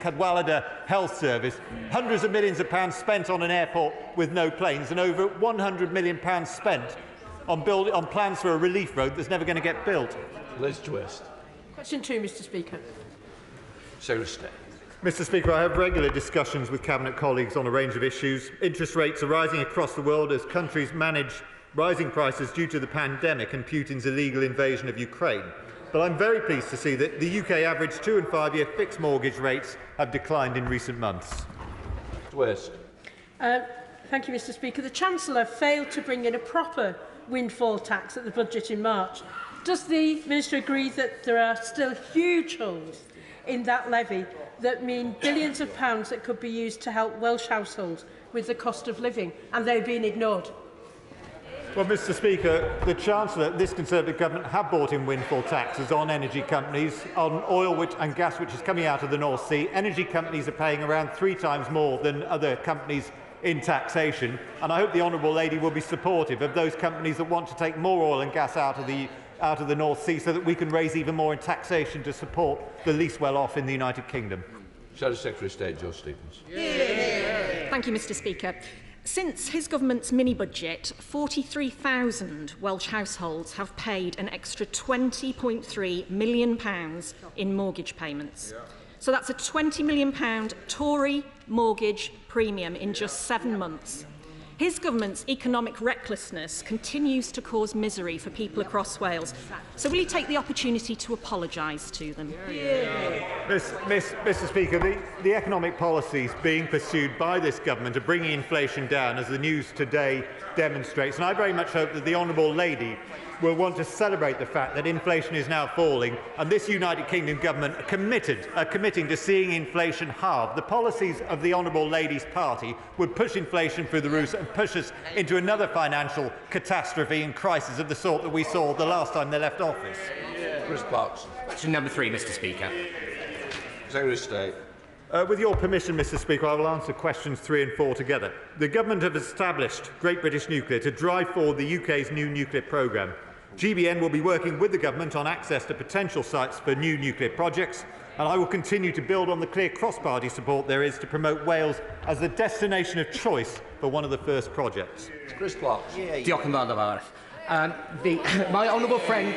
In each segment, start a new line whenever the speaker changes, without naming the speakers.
Cadwallader Health Service, hundreds of millions of pounds spent on an airport with no planes, and over £100 million spent on plans for a relief road that's never going to get built.
Liz Twist.
Question 2, Mr Speaker.
Secretary of State.
Mr Speaker, I have regular discussions with Cabinet colleagues on a range of issues. Interest rates are rising across the world as countries manage rising prices due to the pandemic and Putin's illegal invasion of Ukraine. But I'm very pleased to see that the UK average 2- and 5-year fixed mortgage rates have declined in recent months.
Twist.
Thank you, Mr Speaker. The Chancellor failed to bring in a proper windfall tax at the budget in March. Does the Minister agree that there are still huge holes in that levy that mean billions of pounds that could be used to help Welsh households with the cost of living, and they've been ignored?
Well, Mr Speaker, the Chancellor, this Conservative government, have brought in windfall taxes on energy companies, on oil and gas which is coming out of the North Sea. Energy companies are paying around 3 times more than other companies in taxation, and I hope the honourable lady will be supportive of those companies that want to take more oil and gas out of the North Sea so that we can raise even more in taxation to support the least well-off in the United Kingdom.
Shadow Secretary of State, Joe Stephens.
Thank you, Mr Speaker. Since his government's mini-budget, 43,000 Welsh households have paid an extra £20.3 million in mortgage payments. So that's a £20 million Tory mortgage premium in just 7 months. His government's economic recklessness continues to cause misery for people across Wales. So will he take the opportunity to apologise to them?
Mr Speaker, the economic policies being pursued by this government are bringing inflation down, as the news today demonstrates. And I very much hope that the honourable lady will want to celebrate the fact that inflation is now falling, and this United Kingdom government are committing to seeing inflation halved. The policies of the honourable lady's party would push inflation through the roof and push us into another financial catastrophe and crisis of the sort that we saw the last time they left office.
Chris Clarkson.
Question number 3, Mr Speaker.
Secretary of State.
With your permission, Mr Speaker, I will answer questions 3 and 4 together. The government have established Great British Nuclear to drive forward the UK's new nuclear programme. GBN will be working with the government on access to potential sites for new nuclear projects, and I will continue to build on the clear cross-party support there is to promote Wales as the destination of choice for one of the first projects.
Chris Clarkson.
Diolch yn fawr, Barth. My honourable friend,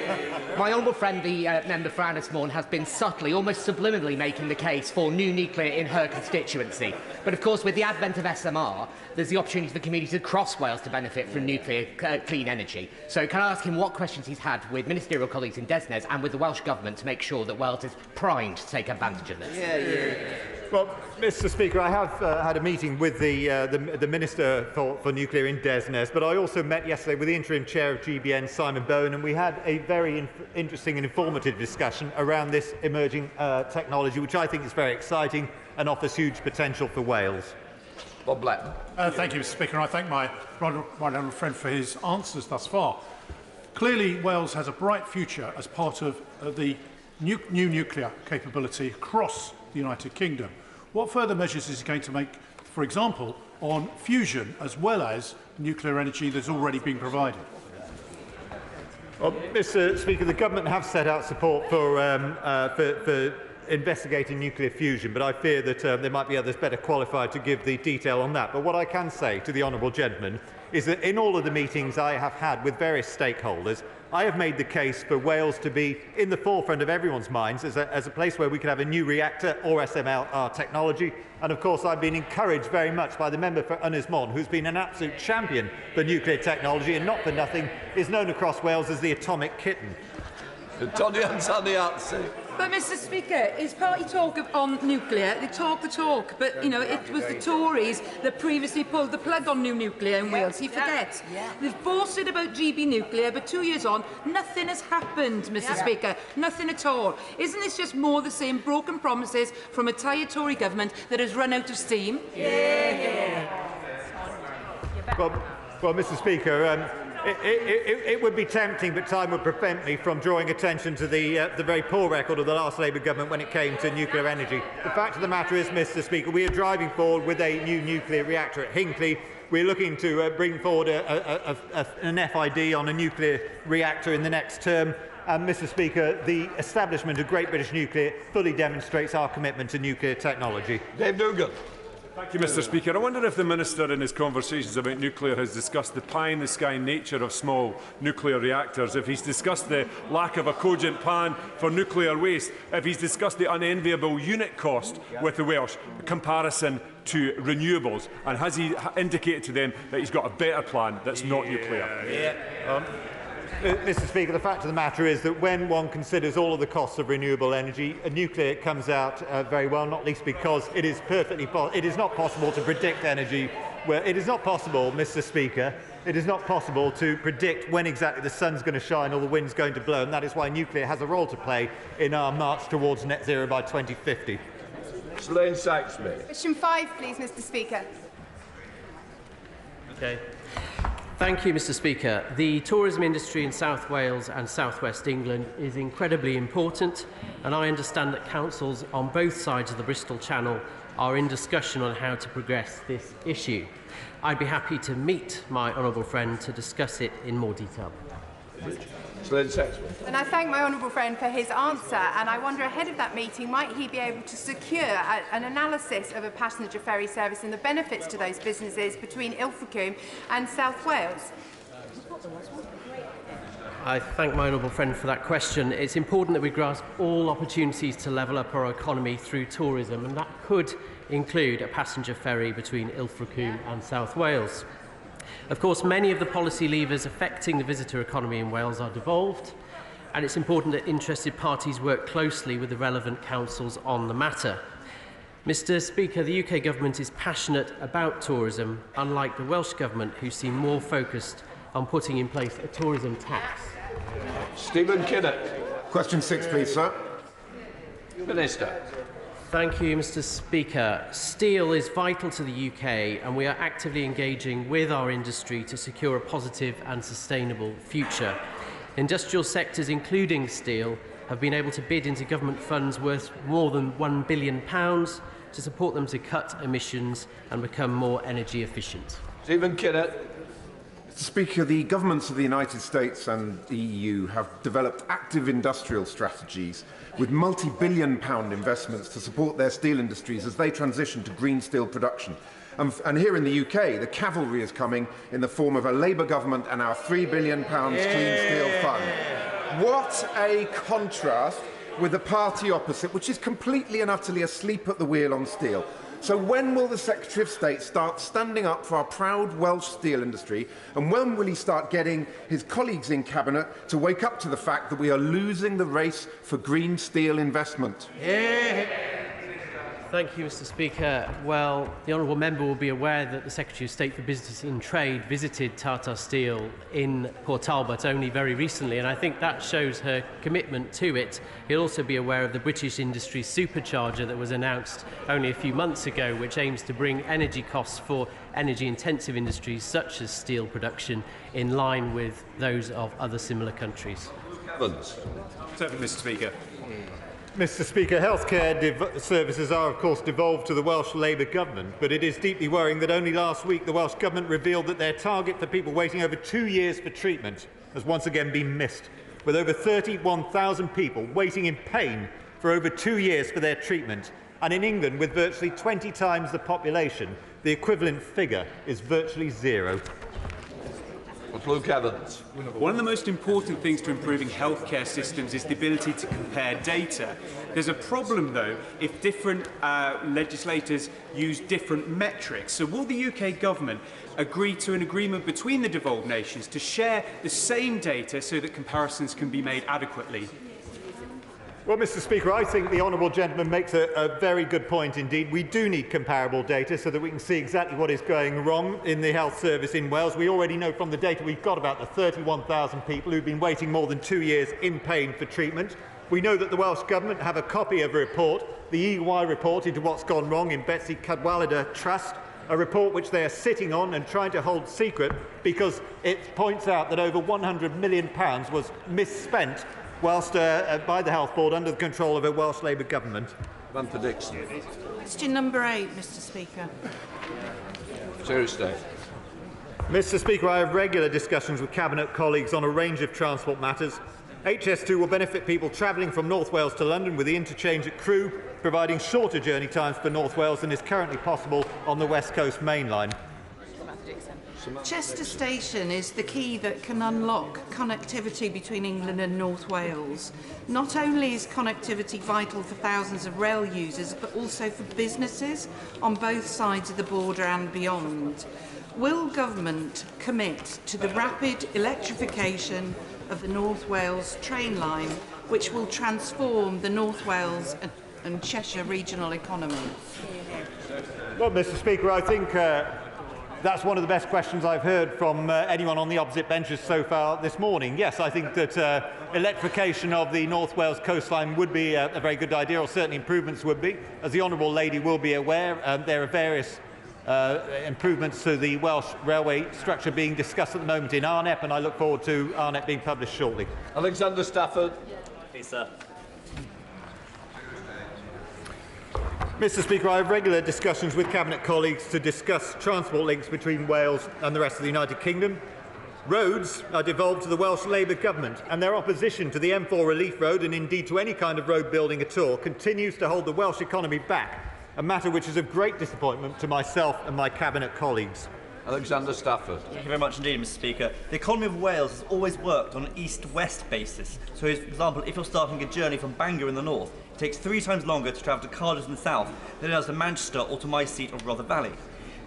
the member for Anismore, has been subtly, almost subliminally, making the case for new nuclear in her constituency. But of course, with the advent of SMR, there's the opportunity for the communities across Wales to benefit from nuclear clean energy. So can I ask him what questions he's had with ministerial colleagues in Desnes and with the Welsh Government to make sure that Wales is primed to take advantage of this?
Well, Mr Speaker, I have had a meeting with the Minister for Nuclear in Desnes, but I also met yesterday with the interim chair of GBN, Simon Bowen, and we had a very interesting and informative discussion around this emerging technology, which I think is very exciting and offers huge potential for Wales.
Bob Blackman.
Thank you, Mr Speaker, and I thank my honourable friend for his answers thus far. Clearly, Wales has a bright future as part of the new nuclear capability across the United Kingdom. What further measures is he going to make, for example, on fusion as well as nuclear energy that's already being provided?
Well, Mr Speaker, the government have set out support for investigating nuclear fusion, but I fear that there might be others better qualified to give the detail on that. But what I can say to the honourable gentleman is that in all of the meetings I have had with various stakeholders, I have made the case for Wales to be in the forefront of everyone's minds as a place where we could have a new reactor or SMR technology. And of course, I've been encouraged very much by the member for Ynys who's been an absolute champion for nuclear technology and not for nothing is known across Wales as the atomic kitten.
Tony Antoniazzi.
But, Mr Speaker, his party talk on nuclear, they talk the talk, but, you know, it was the Tories that previously pulled the plug on new nuclear in Wales. He forgets. They've boasted about GB nuclear, but 2 years on, nothing has happened, Mr Speaker. Nothing at all. Isn't this just more the same broken promises from a tired Tory government that has run out of steam?
Well, Mr Speaker, it would be tempting, but time would prevent me from drawing attention to the very poor record of the last Labour government when it came to nuclear energy. The fact of the matter is, Mr Speaker, we are driving forward with a new nuclear reactor at Hinkley. We're looking to bring forward an FID on a nuclear reactor in the next term. And, Mr. Speaker, the establishment of Great British Nuclear fully demonstrates our commitment to nuclear technology.
Dave Dougan.
Thank you, Mr. Speaker. I wonder if the Minister in his conversations about nuclear has discussed the pie-in-the-sky nature of small nuclear reactors, if he's discussed the lack of a cogent plan for nuclear waste, if he's discussed the unenviable unit cost with the Welsh comparison to renewables, and has he indicated to them that he's got a better plan that's not nuclear?
Mr. Speaker, the fact of the matter is that when one considers all of the costs of renewable energy, nuclear comes out very well, not least because it is it is not possible to predict energy. It is not possible, Mr. Speaker, it is not possible to predict when exactly the sun's going to shine or the wind's going to blow, and that is why nuclear has a role to play in our march towards net zero by 2050.
Lane Saxby.
Question 5, please, Mr. Speaker.
Okay. Thank you, Mr. Speaker. The tourism industry in South Wales and South West England is incredibly important, and I understand that councils on both sides of the Bristol Channel are in discussion on how to progress this issue. I'd be happy to meet my honourable friend to discuss it in more detail.
And I thank my honourable friend for his answer, and I wonder, ahead of that meeting, might he be able to secure an analysis of a passenger ferry service and the benefits to those businesses between Ilfracombe and South Wales?
I thank my honourable friend for that question. It's important that we grasp all opportunities to level up our economy through tourism, and that could include a passenger ferry between Ilfracombe and South Wales. Of course, many of the policy levers affecting the visitor economy in Wales are devolved, and it's important that interested parties work closely with the relevant councils on the matter. Mr. Speaker, the UK Government is passionate about tourism, unlike the Welsh Government, who seem more focused on putting in place a tourism tax.
Stephen Kinnett.
Question 6, please, sir.
Minister.
Thank you, Mr. Speaker. Steel is vital to the UK, and we are actively engaging with our industry to secure a positive and sustainable future. Industrial sectors, including steel, have been able to bid into government funds worth more than £1 billion to support them to cut emissions and become more energy efficient.
Stephen Kinnett.
Mr. Speaker, the governments of the United States and the EU have developed active industrial strategies with multi-billion-pound investments to support their steel industries as they transition to green steel production. And here in the UK, the cavalry is coming in the form of a Labour government and our £3 billion Clean Steel Fund. What a contrast with the party opposite, which is completely and utterly asleep at the wheel on steel. So when will the Secretary of State start standing up for our proud Welsh steel industry, and when will he start getting his colleagues in Cabinet to wake up to the fact that we are losing the race for green steel investment?
Thank you, Mr. Speaker. Well, the honourable member will be aware that the Secretary of State for Business and Trade visited Tata Steel in Port Talbot only very recently, and I think that shows her commitment to it. He'll also be aware of the British Industry Supercharger that was announced only a few months ago, which aims to bring energy costs for energy-intensive industries such as steel production in line with those of other similar countries.
Certainly, Mr. Speaker.
Mr. Speaker, healthcare services are, of course, devolved to the Welsh Labour Government, but it is deeply worrying that only last week the Welsh Government revealed that their target for people waiting over 2 years for treatment has once again been missed, with over 31,000 people waiting in pain for over 2 years for their treatment. And in England, with virtually 20 times the population, the equivalent figure is virtually zero.
One of the most important things to improving healthcare systems is the ability to compare data. There's a problem, though, if different legislators use different metrics. So will the UK government agree to an agreement between the devolved nations to share the same data so that comparisons can be made adequately?
Well, Mr. Speaker, I think the honourable gentleman makes a very good point indeed. We do need comparable data so that we can see exactly what is going wrong in the health service in Wales. We already know from the data we've got about the 31,000 people who've been waiting more than 2 years in pain for treatment. We know that the Welsh Government have a copy of a report, the EY report into what's gone wrong in Betsy Cadwallader Trust, a report which they are sitting on and trying to hold secret because it points out that over £100 million was misspent whilst by the Health Board under the control of a Welsh Labour government.
Mantha Dixon.
Question number 8, Mr. Speaker.
Seriously.
Mr. Speaker, I have regular discussions with Cabinet colleagues on a range of transport matters. HS2 will benefit people travelling from North Wales to London with the interchange at Crewe, providing shorter journey times for North Wales than is currently possible on the West Coast Main Line.
Chester Station is the key that can unlock connectivity between England and North Wales. Not only is connectivity vital for thousands of rail users, but also for businesses on both sides of the border and beyond. Will government commit to the rapid electrification of the North Wales train line, which will transform the North Wales and Cheshire regional economy?
Well, Mr. Speaker, I think that's one of the best questions I've heard from anyone on the opposite benches so far this morning. Yes, I think that electrification of the North Wales coastline would be a very good idea, or certainly improvements would be. As the Honourable Lady will be aware, there are various improvements to the Welsh railway structure being discussed at the moment in ARNEP, and I look forward to ARNEP being published shortly.
Alexander Stafford.
Please, sir.
Mr. Speaker, I have regular discussions with Cabinet colleagues to discuss transport links between Wales and the rest of the United Kingdom. Roads are devolved to the Welsh Labour Government, and their opposition to the M4 Relief Road, and indeed to any kind of road building at all, continues to hold the Welsh economy back, a matter which is of great disappointment to myself and my Cabinet colleagues.
Alexander Stafford.
Thank you very much indeed, Mr. Speaker. The economy of Wales has always worked on an east-west basis. So, for example, if you're starting a journey from Bangor in the north, it takes 3 times longer to travel to Cardiff in the south than it does to Manchester or to my seat of Rother Valley.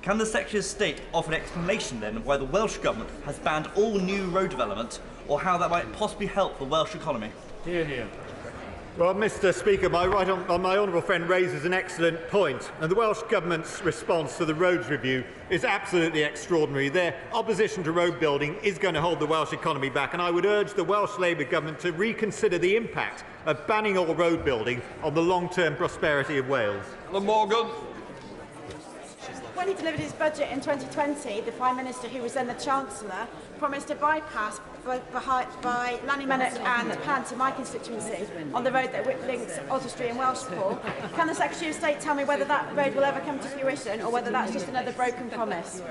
Can the Secretary of State offer an explanation then of why the Welsh Government has banned all new road development, or how that might possibly help the Welsh economy?
Hear, hear.
Well, Mr. Speaker, my honourable friend raises an excellent point, and the Welsh Government's response to the roads review is absolutely extraordinary. Their opposition to road building is going to hold the Welsh economy back, and I would urge the Welsh Labour Government to reconsider the impact of banning all road building on the long-term prosperity of Wales.
Morgan.
When he delivered his budget in 2020, the Prime Minister, who was then the Chancellor, promised a bypass by Lannymennock and Pan to my constituency on the road that links Oswestry and Welshpool. Can the Secretary of State tell me whether that road will ever come to fruition, or whether that's just another broken promise?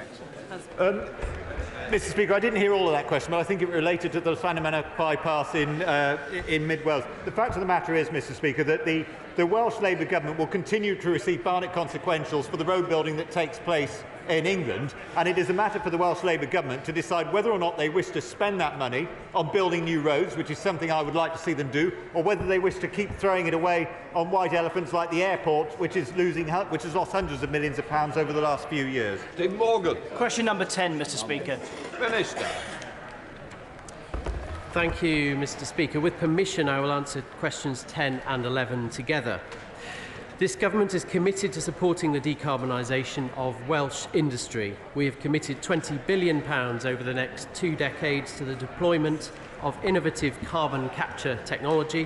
Mr. Speaker, I didn't hear all of that question, but I think it related to the Lannymennock bypass in mid-Wales. The fact of the matter is, Mr. Speaker, that the Welsh Labour Government will continue to receive Barnett consequentials for the road building that takes place in England, and it is a matter for the Welsh Labour Government to decide whether or not they wish to spend that money on building new roads, which is something I would like to see them do, or whether they wish to keep throwing it away on white elephants like the airport, which has lost hundreds of millions of pounds over the last few years.
Tim Morgan.
Question number 10, Mr. Speaker.
Minister.
Thank you, Mr. Speaker. With permission, I will answer questions 10 and 11 together. This government is committed to supporting the decarbonisation of Welsh industry. We have committed £20 billion over the next 2 decades to the deployment of innovative carbon capture technology,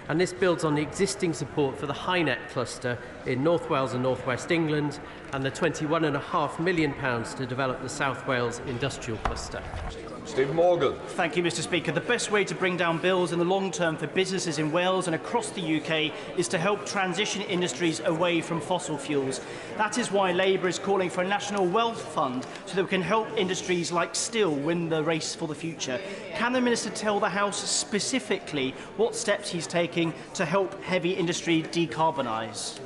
and this builds on the existing support for the HyNet cluster in North Wales and North West England, and the £21.5 million to develop the South Wales industrial cluster.
Steve Morgan.
Thank you, Mr. Speaker. The best way to bring down bills in the long term for businesses in Wales and across the UK is to help transition industries away from fossil fuels. That is why Labour is calling for a national wealth fund so that we can help industries like steel win the race for the future. Can the Minister tell the House specifically what steps he's taking to help heavy industry decarbonise?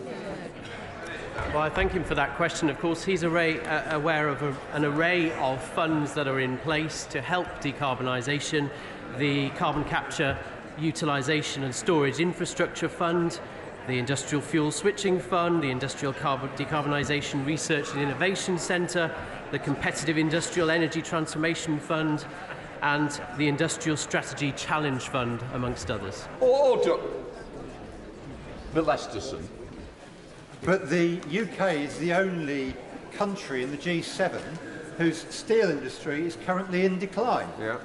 Well, I thank him for that question. Of course, he's aware of an array of funds that are in place to help decarbonisation. The Carbon Capture, Utilisation and Storage Infrastructure Fund, the Industrial Fuel Switching Fund, the Industrial Decarbonisation Research and Innovation Centre, the Competitive Industrial Energy Transformation Fund, and the Industrial Strategy Challenge Fund, amongst others.
Order. Bill Esterson.
But the UK is the only country in the G7 whose steel industry is currently in decline.
Yeah.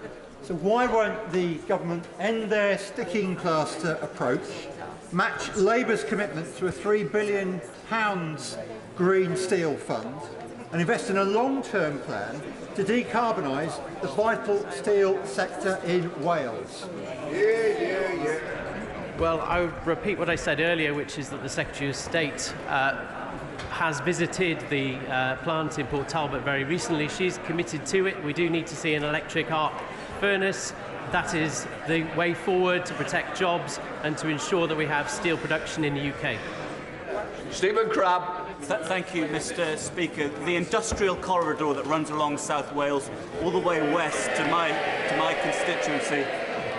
So why won't the government end their sticking plaster approach, match Labour's commitment to a £3 billion green steel fund, and invest in a long-term plan to decarbonise the vital steel sector in Wales?
Yeah.
Well, I would repeat what I said earlier, which is that the Secretary of State has visited the plant in Port Talbot very recently. She's committed to it. We do need to see an electric arc furnace. that is the way forward to protect jobs and to ensure that we have steel production in the UK.
Stephen Crabb.
Thank you, Mr. Speaker. The industrial corridor that runs along South Wales all the way west to my constituency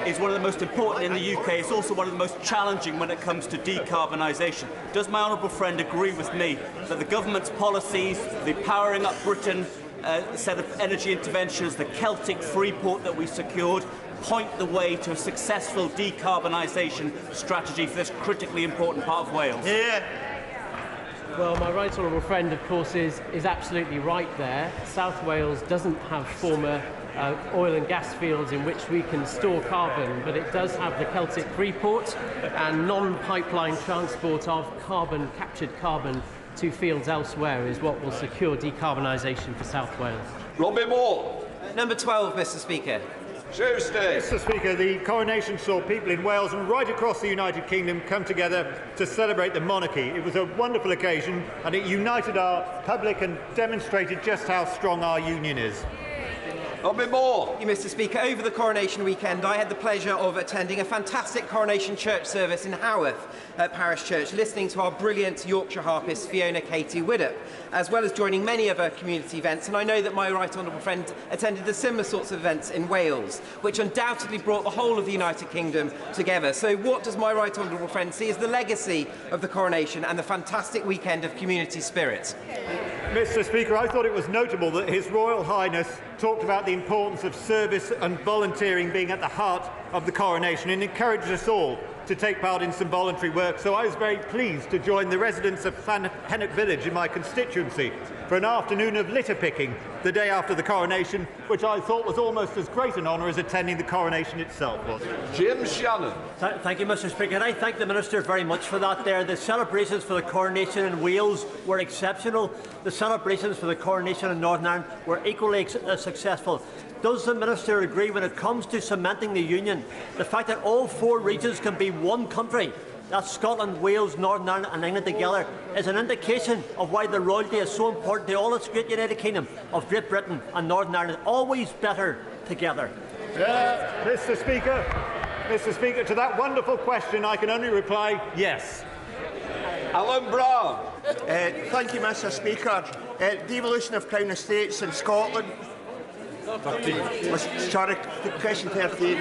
is one of the most important in the UK. It's also one of the most challenging when it comes to decarbonisation. Does my honourable friend agree with me that the government's policies, the Powering Up Britain set of energy interventions, the Celtic Freeport that we secured, point the way to a successful decarbonisation strategy for this critically important part of Wales?
Yeah. Well, my right honourable friend, of course, is absolutely right there. South Wales doesn't have former oil and gas fields in which we can store carbon, but it does have the Celtic Freeport, and non-pipeline transport of carbon, captured carbon, to fields elsewhere is what will secure decarbonisation for South Wales.
Robbie Moore.
Number 12, Mr. Speaker.
Tuesday.
Mr. Speaker, the coronation saw people in Wales and right across the United Kingdom come together to celebrate the monarchy. It was a wonderful occasion and it united our public and demonstrated just how strong our union is.
Thank you, Mr. Speaker. Over the coronation weekend, I had the pleasure of attending a fantastic coronation church service in Haworth Parish Church, listening to our brilliant Yorkshire harpist Fiona Katie Widdop, as well as joining many other community events. And I know that my right honourable friend attended the similar sorts of events in Wales, which undoubtedly brought the whole of the United Kingdom together. So what does my right honourable friend see as the legacy of the coronation and the fantastic weekend of community spirit?
Mr. Speaker, I thought it was notable that His Royal Highness talked about the importance of service and volunteering being at the heart of the coronation and encouraged us all to take part in some voluntary work. So I was very pleased to join the residents of Pennock Village in my constituency for an afternoon of litter picking the day after the coronation, which I thought was almost as great an honour as attending the coronation itself was.
Jim Shannon.
Thank you, Mr. Speaker. And I thank the Minister very much for that there. The celebrations for the coronation in Wales were exceptional. The celebrations for the coronation in Northern Ireland were equally successful. Does the Minister agree when it comes to cementing the Union, the fact that all four regions can be one country, that's Scotland, Wales, Northern Ireland and England together, is an indication of why the royalty is so important to all its great United Kingdom of Great Britain and Northern Ireland, always better together?
Mr. Speaker, to that wonderful question I can only reply yes.
Alan Brown.
Thank you, Mr. Speaker. Devolution of Crown Estates in Scotland.
13.
Sorry, question 13.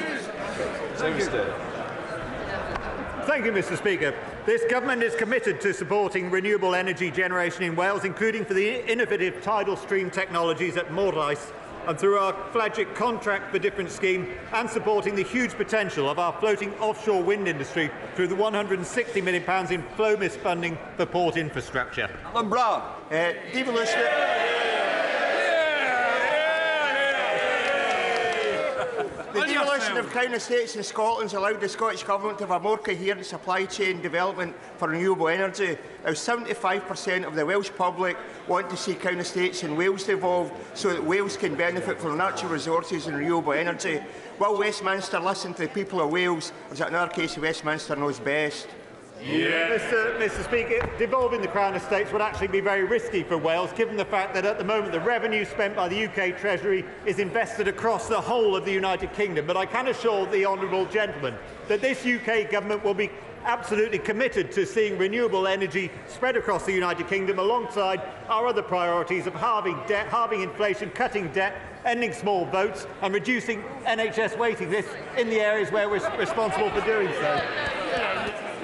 Thank you, Mr. Speaker. This government is committed to supporting renewable energy generation in Wales, including for the innovative tidal stream technologies at Morlais and through our flagship Contract for Difference scheme, and supporting the huge potential of our floating offshore wind industry through the £160 million in FLOMIS funding for port infrastructure.
Alan Brown.
Devolution. The devolution of Crown Estates in Scotland has allowed the Scottish Government to have a more coherent supply chain development for renewable energy. Now, 75% of the Welsh public want to see Crown Estates in Wales devolved so that Wales can benefit from natural resources and renewable energy. Will Westminster listen to the people of Wales, or is it in our case Westminster knows best?
Yeah. Mr. Speaker, devolving the Crown Estates would actually be very risky for Wales, given the fact that at the moment the revenue spent by the UK Treasury is invested across the whole of the United Kingdom. But I can assure the honourable gentleman that this UK government will be absolutely committed to seeing renewable energy spread across the United Kingdom alongside our other priorities of halving debt, halving inflation, cutting debt, ending small votes and reducing NHS waiting lists in the areas where we're responsible for doing so.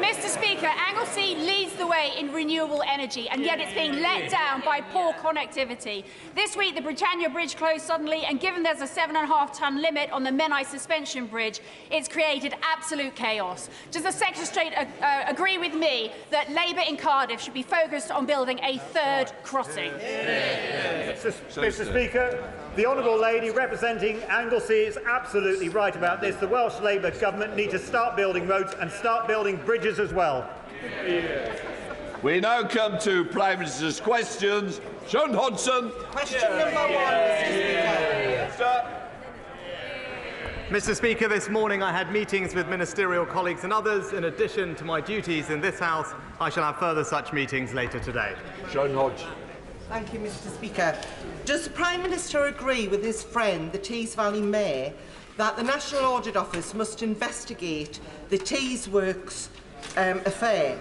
Mr. Speaker, Anglesey leads the way in renewable energy, and yet it's being let down by poor connectivity. This week, the Britannia Bridge closed suddenly, and given there's a 7.5-tonne limit on the Menai Suspension Bridge, it's created absolute chaos. Does the Secretary agree with me that Labour in Cardiff should be focused on building a third crossing?
Mr. Speaker, the honourable lady representing Anglesey is absolutely right about this. The Welsh Labour government need to start building roads and start building bridges as well.
We now come to Prime Minister's questions. Sean Hodgson.
Question number 1, Mr. Speaker.
Mr. Speaker, this morning I had meetings with ministerial colleagues and others. In addition to my duties in this House, I shall have further such meetings later today.
Sean Hodge.
Thank you, Mr. Speaker. Does the Prime Minister agree with his friend, the Tees Valley Mayor,
that the National Audit Office must investigate the Tees Works affair?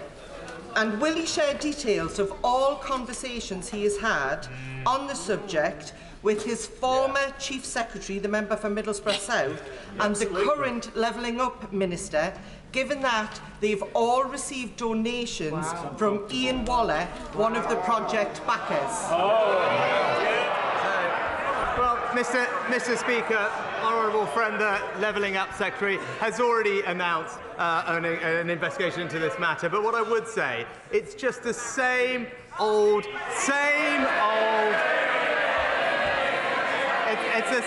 And will he share details of all conversations he has had on the subject with his former Chief Secretary, the member for Middlesbrough South, and the current Levelling Up Minister, given that they've all received donations from Ian Waller, one of the project backers?
Well, Mr. Speaker, honourable friend, the Levelling Up Secretary has already announced an investigation into this matter. But what I would say, it's just the same old. It's the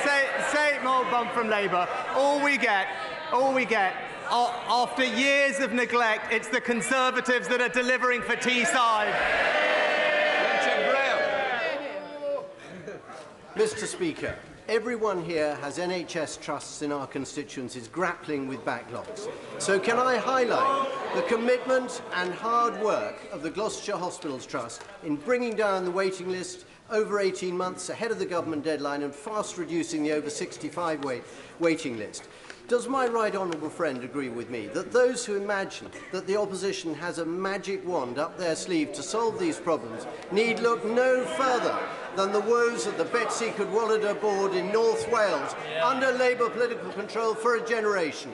same old bump from Labour. All we get, after years of neglect, it's the Conservatives that are delivering for Teesside.
Mr. Speaker, everyone here has NHS trusts in our constituencies grappling with backlogs. So can I highlight the commitment and hard work of the Gloucestershire Hospitals Trust in bringing down the waiting list over 18 months ahead of the government deadline and fast reducing the over 65 waiting list? Does my right honourable friend agree with me that those who imagine that the opposition has a magic wand up their sleeve to solve these problems need look no further than the woes of the Betsy Cadwallader board in North Wales, under Labour political control for a generation?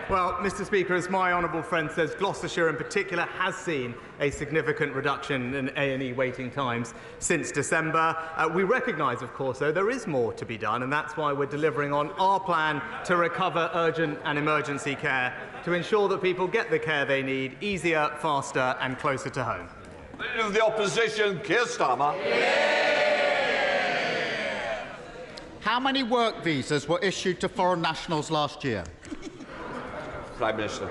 Well, Mr. Speaker, as my honourable friend says, Gloucestershire in particular has seen a significant reduction in A&E waiting times since December. We recognise, of course, though, there is more to be done, and that's why we're delivering on our plan to recover urgent and emergency care, to ensure that people get the care they need easier, faster and closer to home.
Leader of the Opposition, Keir Starmer.
How many work visas were issued to foreign nationals last year?
Prime Minister.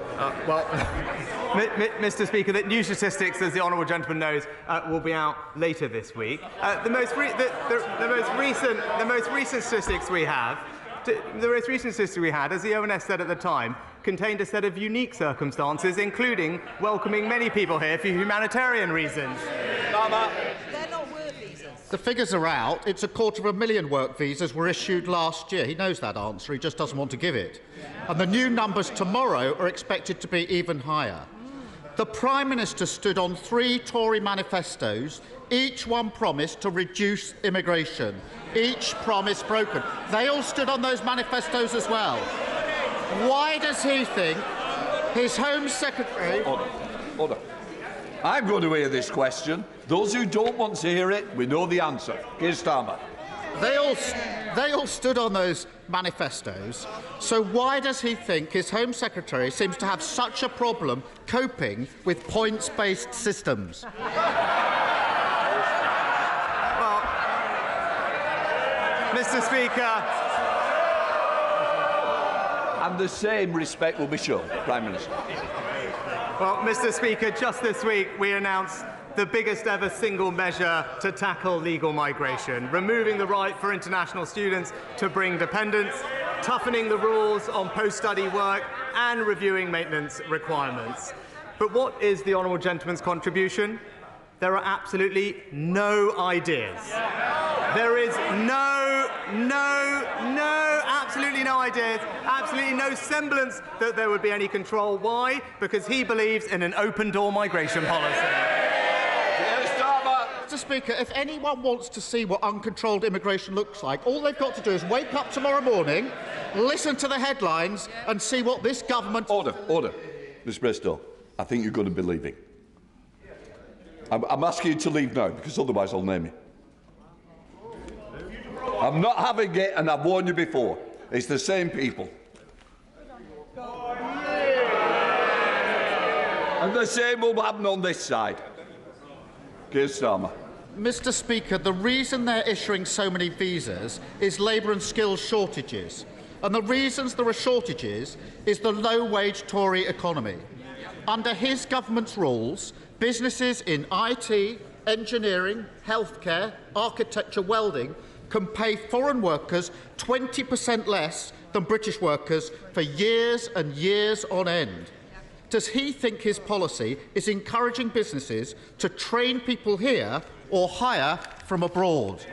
Mr. Speaker, the new statistics, as the honourable gentleman knows, will be out later this week. The most recent statistics we had, as the ONS said at the time, contained a set of unique circumstances, including welcoming many people here for humanitarian reasons.
The figures are out. It's 250,000 work visas were issued last year. He knows that answer. He just doesn't want to give it. And the new numbers tomorrow are expected to be even higher. The Prime Minister stood on 3 Tory manifestos. Each one promised to reduce immigration. Each promise broken. They all stood on those manifestos as well. Why does he think his Home Secretary...
Order. I'm going to hear this question. Those who don't want to hear it, we know the answer. Keir Starmer.
They all stood on those manifestos. So why does he think his Home Secretary seems to have such a problem coping with points-based systems?
Well, Mr. Speaker...
And the same respect will be shown, Prime Minister.
Well, Mr. Speaker, just this week we announced the biggest ever single measure to tackle legal migration, removing the right for international students to bring dependents, toughening the rules on post-study work and reviewing maintenance requirements. But what is the honourable gentleman's contribution? There are absolutely no ideas. There is absolutely no ideas, absolutely no semblance that there would be any control. Why? Because he believes in an open-door migration policy.
Mr. Speaker, if anyone wants to see what uncontrolled immigration looks like, all they've got to do is wake up tomorrow morning, listen to the headlines and see what this government...
Order. Mr. Bristow, I think you're going to be leaving. I'm asking you to leave now, because otherwise I'll name you. I'm not having it, and I've warned you before. It's the same people. And the same will happen on this side. Keir Starmer.
Mr. Speaker, the reason they're issuing so many visas is labour and skills shortages. And the reasons there are shortages is the low-wage Tory economy. Under his government's rules, businesses in IT, engineering, healthcare, architecture, welding can pay foreign workers 20% less than British workers for years and years on end. Does he think his policy is encouraging businesses to train people here or hire from abroad?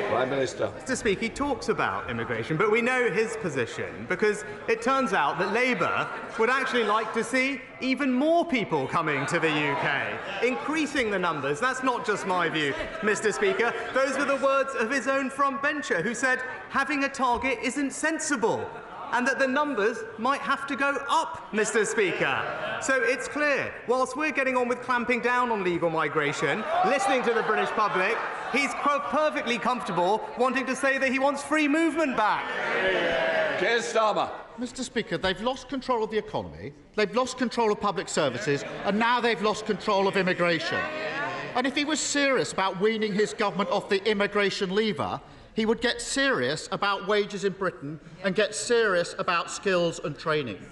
Prime Minister.
Mr. Speaker, he talks about immigration, but we know his position because it turns out that Labour would actually like to see even more people coming to the UK, increasing the numbers. That's not just my view, Mr. Speaker. Those were the words of his own frontbencher who said having a target isn't sensible, and that the numbers might have to go up, Mr. Speaker. So it's clear, whilst we're getting on with clamping down on legal migration, listening to the British public, he's perfectly comfortable wanting to say that he wants free movement back.
Keir Starmer.
Mr. Speaker, they've lost control of the economy, they've lost control of public services, and now they've lost control of immigration. And if he was serious about weaning his government off the immigration lever, he would get serious about wages in Britain and get serious about skills and training.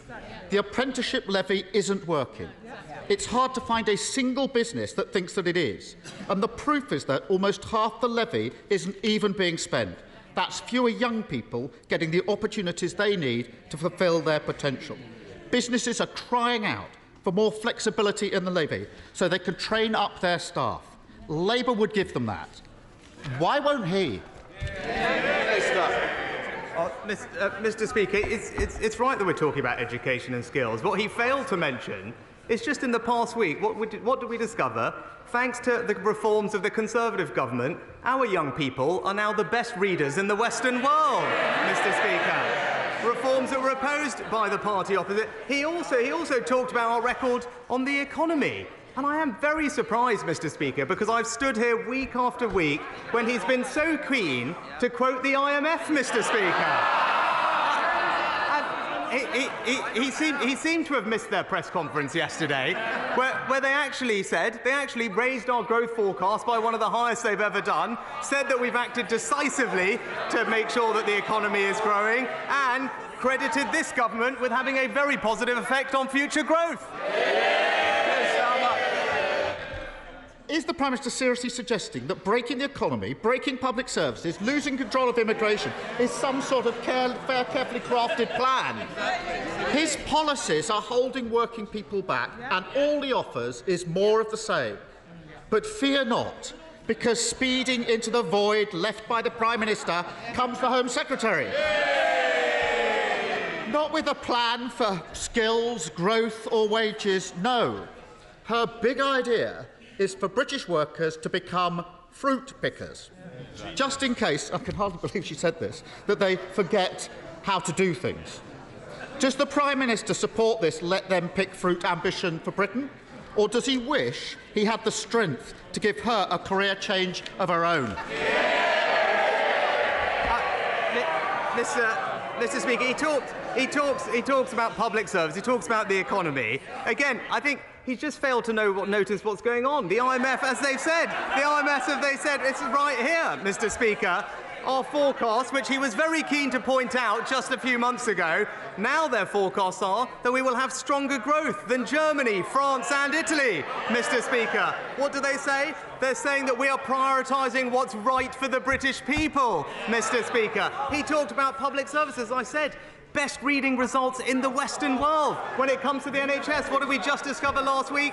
The apprenticeship levy isn't working. It's hard to find a single business that thinks that it is. And the proof is that almost half the levy isn't even being spent. That's fewer young people getting the opportunities they need to fulfil their potential. Businesses are crying out for more flexibility in the levy so they can train up their staff. Labour would give them that. Why won't he?
Mr. Speaker, it's right that we're talking about education and skills. What he failed to mention is just in the past week, what did we discover? Thanks to the reforms of the Conservative government, our young people are now the best readers in the Western world, Mr. Speaker. Reforms that were opposed by the party opposite. He also talked about our record on the economy. And I am very surprised, Mr. Speaker, because I've stood here week after week when he's been so keen to quote the IMF, Mr. Speaker. He seemed to have missed their press conference yesterday, where they actually raised our growth forecast by one of the highest they've ever done, said that we've acted decisively to make sure that the economy is growing, and credited this government with having a very positive effect on future growth.
Is the Prime Minister seriously suggesting that breaking the economy, breaking public services, losing control of immigration is some sort of carefully crafted plan? His policies are holding working people back, and all he offers is more of the same. But fear not, because speeding into the void left by the Prime Minister comes the Home Secretary. Not with a plan for skills, growth or wages, no. Her big idea is for British workers to become fruit pickers. Just in case, I can hardly believe she said this, that they forget how to do things. Does the Prime Minister support this let them pick fruit ambition for Britain? Or does he wish he had the strength to give her a career change of her own?
Mr. Speaker, he talks about public service, he talks about the economy. Again, I think he's just failed to notice what's going on. The IMF, as they've said, it's right here, Mr. Speaker. Our forecasts, which he was very keen to point out just a few months ago, now their forecasts are that we will have stronger growth than Germany, France and Italy, Mr. Speaker. What do they say? They're saying that we are prioritising what's right for the British people, Mr. Speaker. He talked about public services, I said. Best reading results in the Western world. When it comes to the NHS, what did we just discover last week?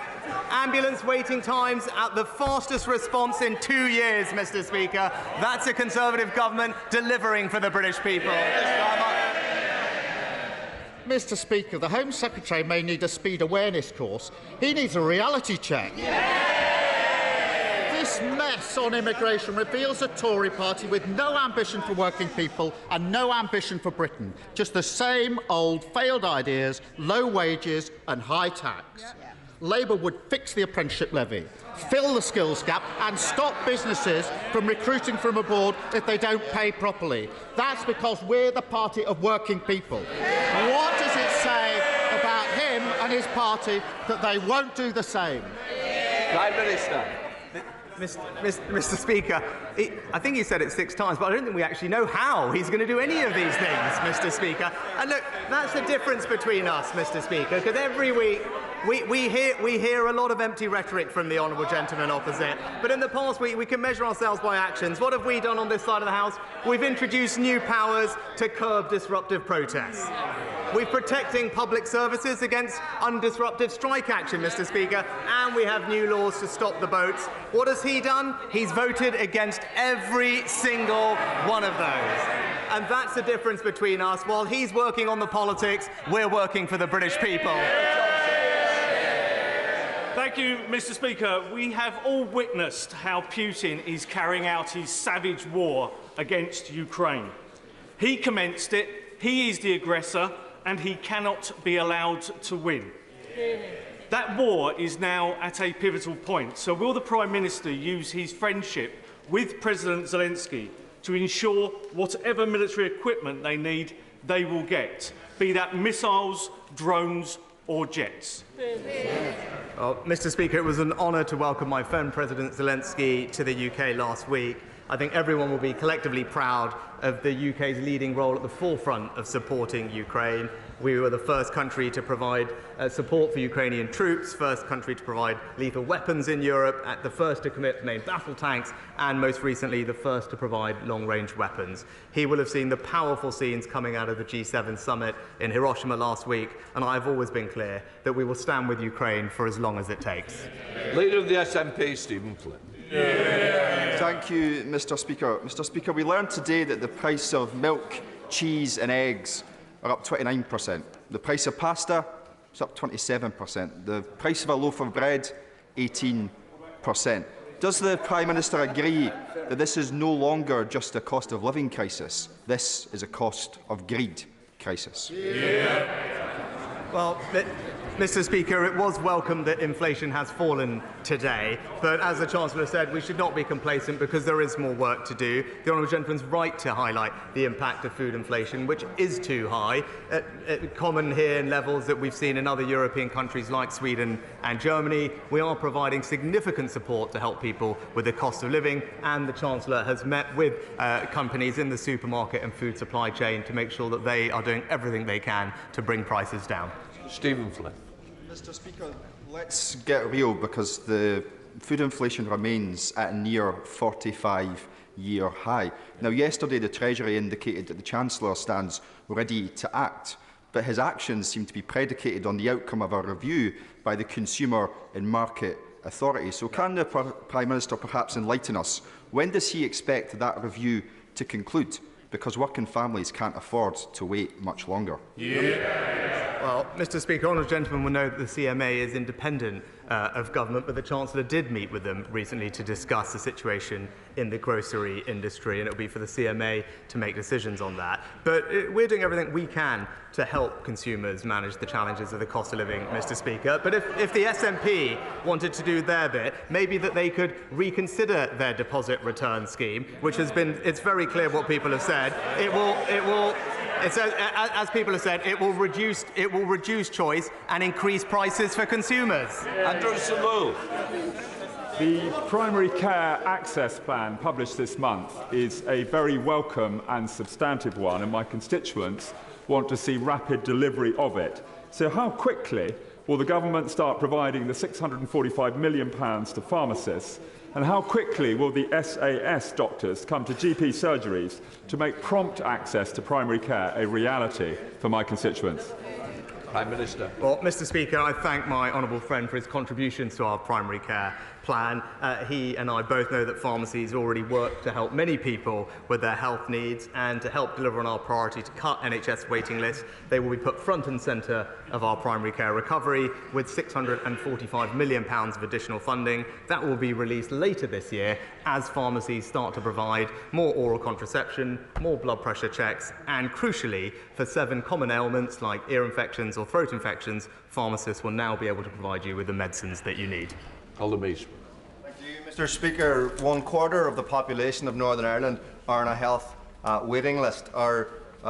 Ambulance waiting times at the fastest response in 2 years, Mr. Speaker. That's a Conservative government delivering for the British people.
Mr. Speaker, the Home Secretary may need a speed awareness course. He needs a reality check. This mess on immigration reveals a Tory party with no ambition for working people and no ambition for Britain. Just the same old failed ideas, low wages and high tax. Labour would fix the apprenticeship levy, fill the skills gap and stop businesses from recruiting from abroad if they don't pay properly. That's because we're the party of working people. What does it say about him and his party that they won't do the same?
Prime Minister.
Mr. Speaker, I think he said it 6 times, but I don't think we actually know how he's going to do any of these things, Mr. Speaker. And look, that's the difference between us, Mr. Speaker, because every week we hear a lot of empty rhetoric from the honourable gentleman opposite, but in the past we can measure ourselves by actions. What have we done on this side of the House? We've introduced new powers to curb disruptive protests. We're protecting public services against undisruptive strike action, Mr. Speaker, and we have new laws to stop the boats. What has he done? He's voted against every single one of those. And that's the difference between us. While he's working on the politics, we're working for the British people.
Thank you, Mr. Speaker. We have all witnessed how Putin is carrying out his savage war against Ukraine. He commenced it, he is the aggressor, and he cannot be allowed to win. That war is now at a pivotal point. So will the Prime Minister use his friendship with President Zelensky to ensure whatever military equipment they need, they will get, be that missiles, drones or jets?
Well, Mr. Speaker, it was an honour to welcome my friend President Zelensky to the UK last week. I think everyone will be collectively proud of the UK's leading role at the forefront of supporting Ukraine. We were the first country to provide support for Ukrainian troops, first country to provide lethal weapons in Europe, the first to commit main battle tanks, and most recently the first to provide long-range weapons. He will have seen the powerful scenes coming out of the G7 summit in Hiroshima last week, and I've always been clear that we will stand with Ukraine for as long as it takes.
Leader of the SNP, Stephen Flynn.
Thank you, Mr. Speaker. Mr. Speaker, we learned today that the price of milk, cheese and eggs are up 29%. The price of pasta is up 27%. The price of a loaf of bread, 18%. Does the Prime Minister agree that this is no longer just a cost of living crisis? This is a cost of greed crisis.
Well, Mr. Speaker, it was welcome that inflation has fallen today, but as the Chancellor said, we should not be complacent because there is more work to do. The honourable gentleman's right to highlight the impact of food inflation, which is too high, common here in levels that we've seen in other European countries like Sweden and Germany. We are providing significant support to help people with the cost of living, and the Chancellor has met with companies in the supermarket and food supply chain to make sure that they are doing everything they can to bring prices down.
Stephen Flynn.
Mr. Speaker, let's get real, because the food inflation remains at a near 45-year high. Now, yesterday the Treasury indicated that the Chancellor stands ready to act, but his actions seem to be predicated on the outcome of a review by the Consumer and Market Authority. So can the Prime Minister perhaps enlighten us? When does he expect that review to conclude? Because working families can't afford to wait much longer.
Well, Mr. Speaker, honourable gentlemen will know that the CMA is independent of government, but the Chancellor did meet with them recently to discuss the situation in the grocery industry, and it will be for the CMA to make decisions on that. But we're doing everything we can to help consumers manage the challenges of the cost of living, Mr. Speaker. But if the SNP wanted to do their bit, maybe that they could reconsider their deposit return scheme, which has been, it's very clear what people have said. As people have said, it will reduce choice and increase prices for consumers.
Andrew Samuel.
The Primary Care Access Plan published this month is a very welcome and substantive one, and my constituents want to see rapid delivery of it. So how quickly will the government start providing the £645 million to pharmacists? And how quickly will the SAS doctors come to GP surgeries to make prompt access to primary care a reality for my constituents?
Prime Minister.
Well, Mr. Speaker, I thank my honourable friend for his contributions to our primary care plan. He and I both know that pharmacies already work to help many people with their health needs, and to help deliver on our priority to cut NHS waiting lists. They will be put front and centre of our primary care recovery with £645 million of additional funding. That will be released later this year as pharmacies start to provide more oral contraception, more blood pressure checks, and crucially, for 7 common ailments like ear infections or throat infections, pharmacists will now be able to provide you with the medicines that you need.
Thank
you, Mr. Speaker. 1/4 of the population of Northern Ireland are on a health waiting list. Our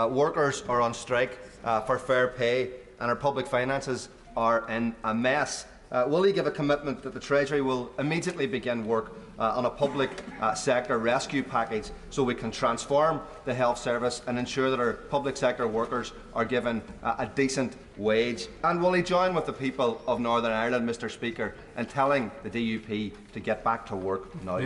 workers are on strike for fair pay, and our public finances are in a mess. will he give a commitment that the Treasury will immediately begin work on a public sector rescue package so we can transform the health service and ensure that our public sector workers are given a decent wage? And will he join with the people of Northern Ireland, Mr. Speaker, in telling the DUP to get back to work now?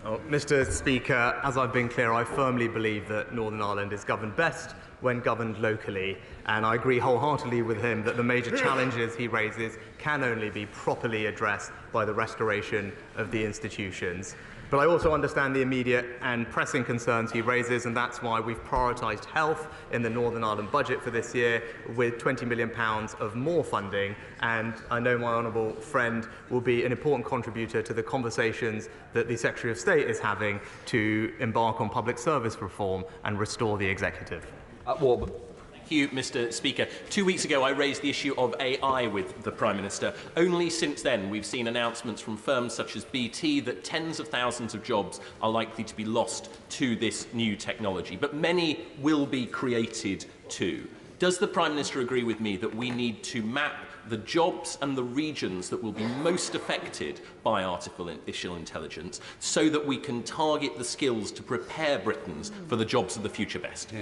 Well, Mr. Speaker, as I've been clear, I firmly believe that Northern Ireland is governed best when governed locally, and I agree wholeheartedly with him that the major challenges he raises can only be properly addressed by the restoration of the institutions. But I also understand the immediate and pressing concerns he raises, and that's why we've prioritised health in the Northern Ireland budget for this year with £20 million of more funding. And I know my honourable friend will be an important contributor to the conversations that the Secretary of State is having to embark on public service reform and restore the executive.
Thank you, Mr. Speaker. 2 weeks ago, I raised the issue of AI with the Prime Minister. Only since then, we've seen announcements from firms such as BT that tens of thousands of jobs are likely to be lost to this new technology. But many will be created too. Does the Prime Minister agree with me that we need to map the jobs and the regions that will be most affected by artificial intelligence so that we can target the skills to prepare Britons for the jobs of the future best?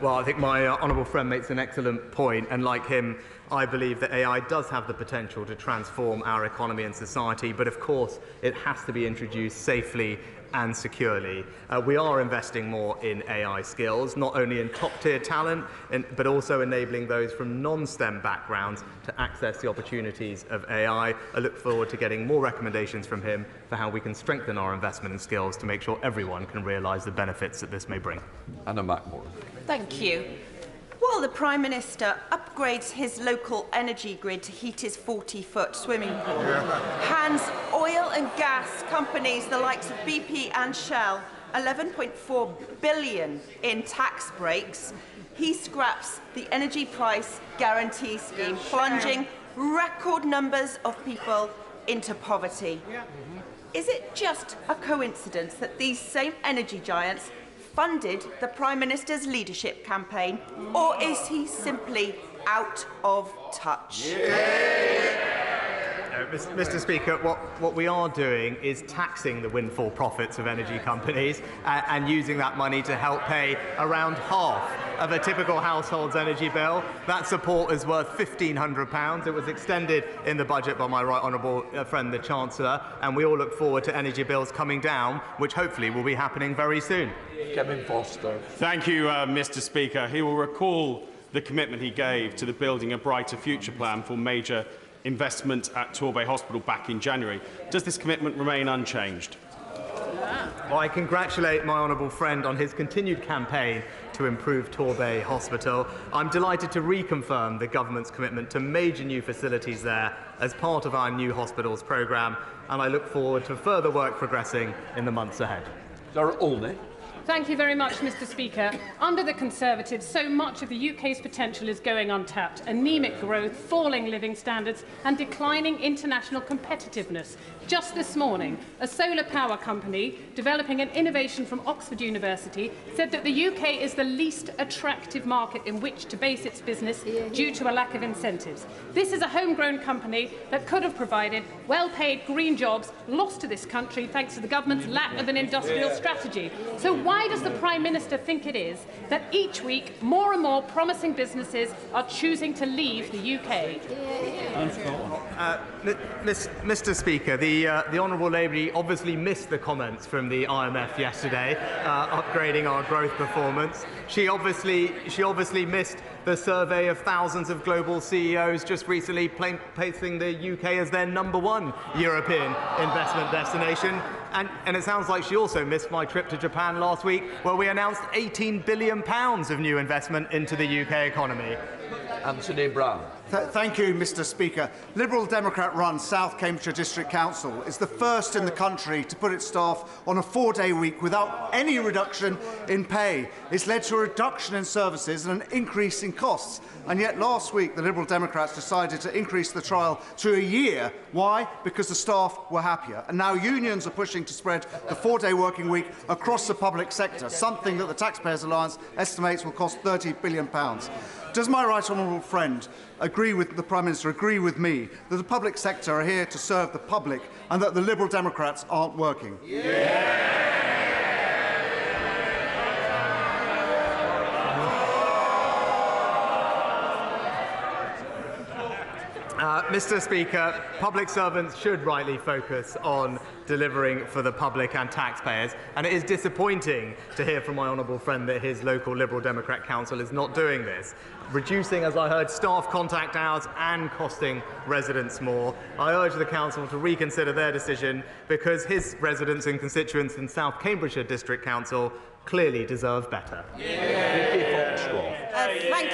Well, I think my honourable friend makes an excellent point, and like him, I believe that AI does have the potential to transform our economy and society, but of course it has to be introduced safely and securely. We are investing more in AI skills, not only in top-tier talent, but also enabling those from non-STEM backgrounds to access the opportunities of AI. I look forward to getting more recommendations from him for how we can strengthen our investment in skills to make sure everyone can realise the benefits that this may bring.
Anna Mackmore.
Thank you. While the Prime Minister upgrades his local energy grid to heat his 40-foot swimming pool, hands oil and gas companies the likes of BP and Shell £11.4 billion in tax breaks, he scraps the energy price guarantee scheme, plunging record numbers of people into poverty. Is it just a coincidence that these same energy giants funded the Prime Minister's leadership campaign, or is he simply out of touch?
Mr. Speaker, what we are doing is taxing the windfall profits of energy companies and using that money to help pay around half of a typical household's energy bill. That support is worth £1,500. It was extended in the budget by my right honourable friend, the Chancellor, and we all look forward to energy bills coming down, which hopefully will be happening very soon.
Kevin Foster.
Thank you, Mr. Speaker. He will recall the commitment he gave to the Building a Brighter Future plan for major investment at Torbay Hospital back in January. Does this commitment remain unchanged?
Well, I congratulate my honourable friend on his continued campaign to improve Torbay Hospital. I'm delighted to reconfirm the government's commitment to major new facilities there as part of our new hospitals programme, and I look forward to further work progressing in the months ahead.
Sarah Olney.
Thank you very much, Mr. Speaker. Under the Conservatives, so much of the UK's potential is going untapped. Anemic growth, falling living standards and declining international competitiveness. Just this morning, a solar power company developing an innovation from Oxford University said that the UK is the least attractive market in which to base its business due to a lack of incentives. This is a homegrown company that could have provided well-paid green jobs lost to this country thanks to the government's lack of an industrial strategy. So why does the Prime Minister think it is that each week more and more promising businesses are choosing to leave the UK?
Mr. Speaker, the Honourable Lady obviously missed the comments from the IMF yesterday, upgrading our growth performance. She obviously missed the survey of thousands of global CEOs just recently placing the UK as their #1 European investment destination. And it sounds like she also missed my trip to Japan last week, where we announced £18 billion of new investment into the UK economy.
Anthony Brown.
Thank you, Mr. Speaker. Liberal Democrat-run South Cambridgeshire District Council is the first in the country to put its staff on a 4-day week without any reduction in pay. It's led to a reduction in services and an increase in costs. And yet last week, the Liberal Democrats decided to increase the trial to a year. Why? Because the staff were happier. And now unions are pushing to spread the 4-day working week across the public sector, something that the Taxpayers Alliance estimates will cost £30 billion. Does my right honourable friend agree with the Prime Minister, agree with me, that the public sector are here to serve the public and that the Liberal Democrats aren't working?
Mr. Speaker, public servants should rightly focus on delivering for the public and taxpayers, and it is disappointing to hear from my honourable friend that his local Liberal Democrat council is not doing this, reducing, as I heard, staff contact hours and costing residents more. I urge the council to reconsider their decision because his residents and constituents in South Cambridgeshire District Council clearly deserve better.
Thank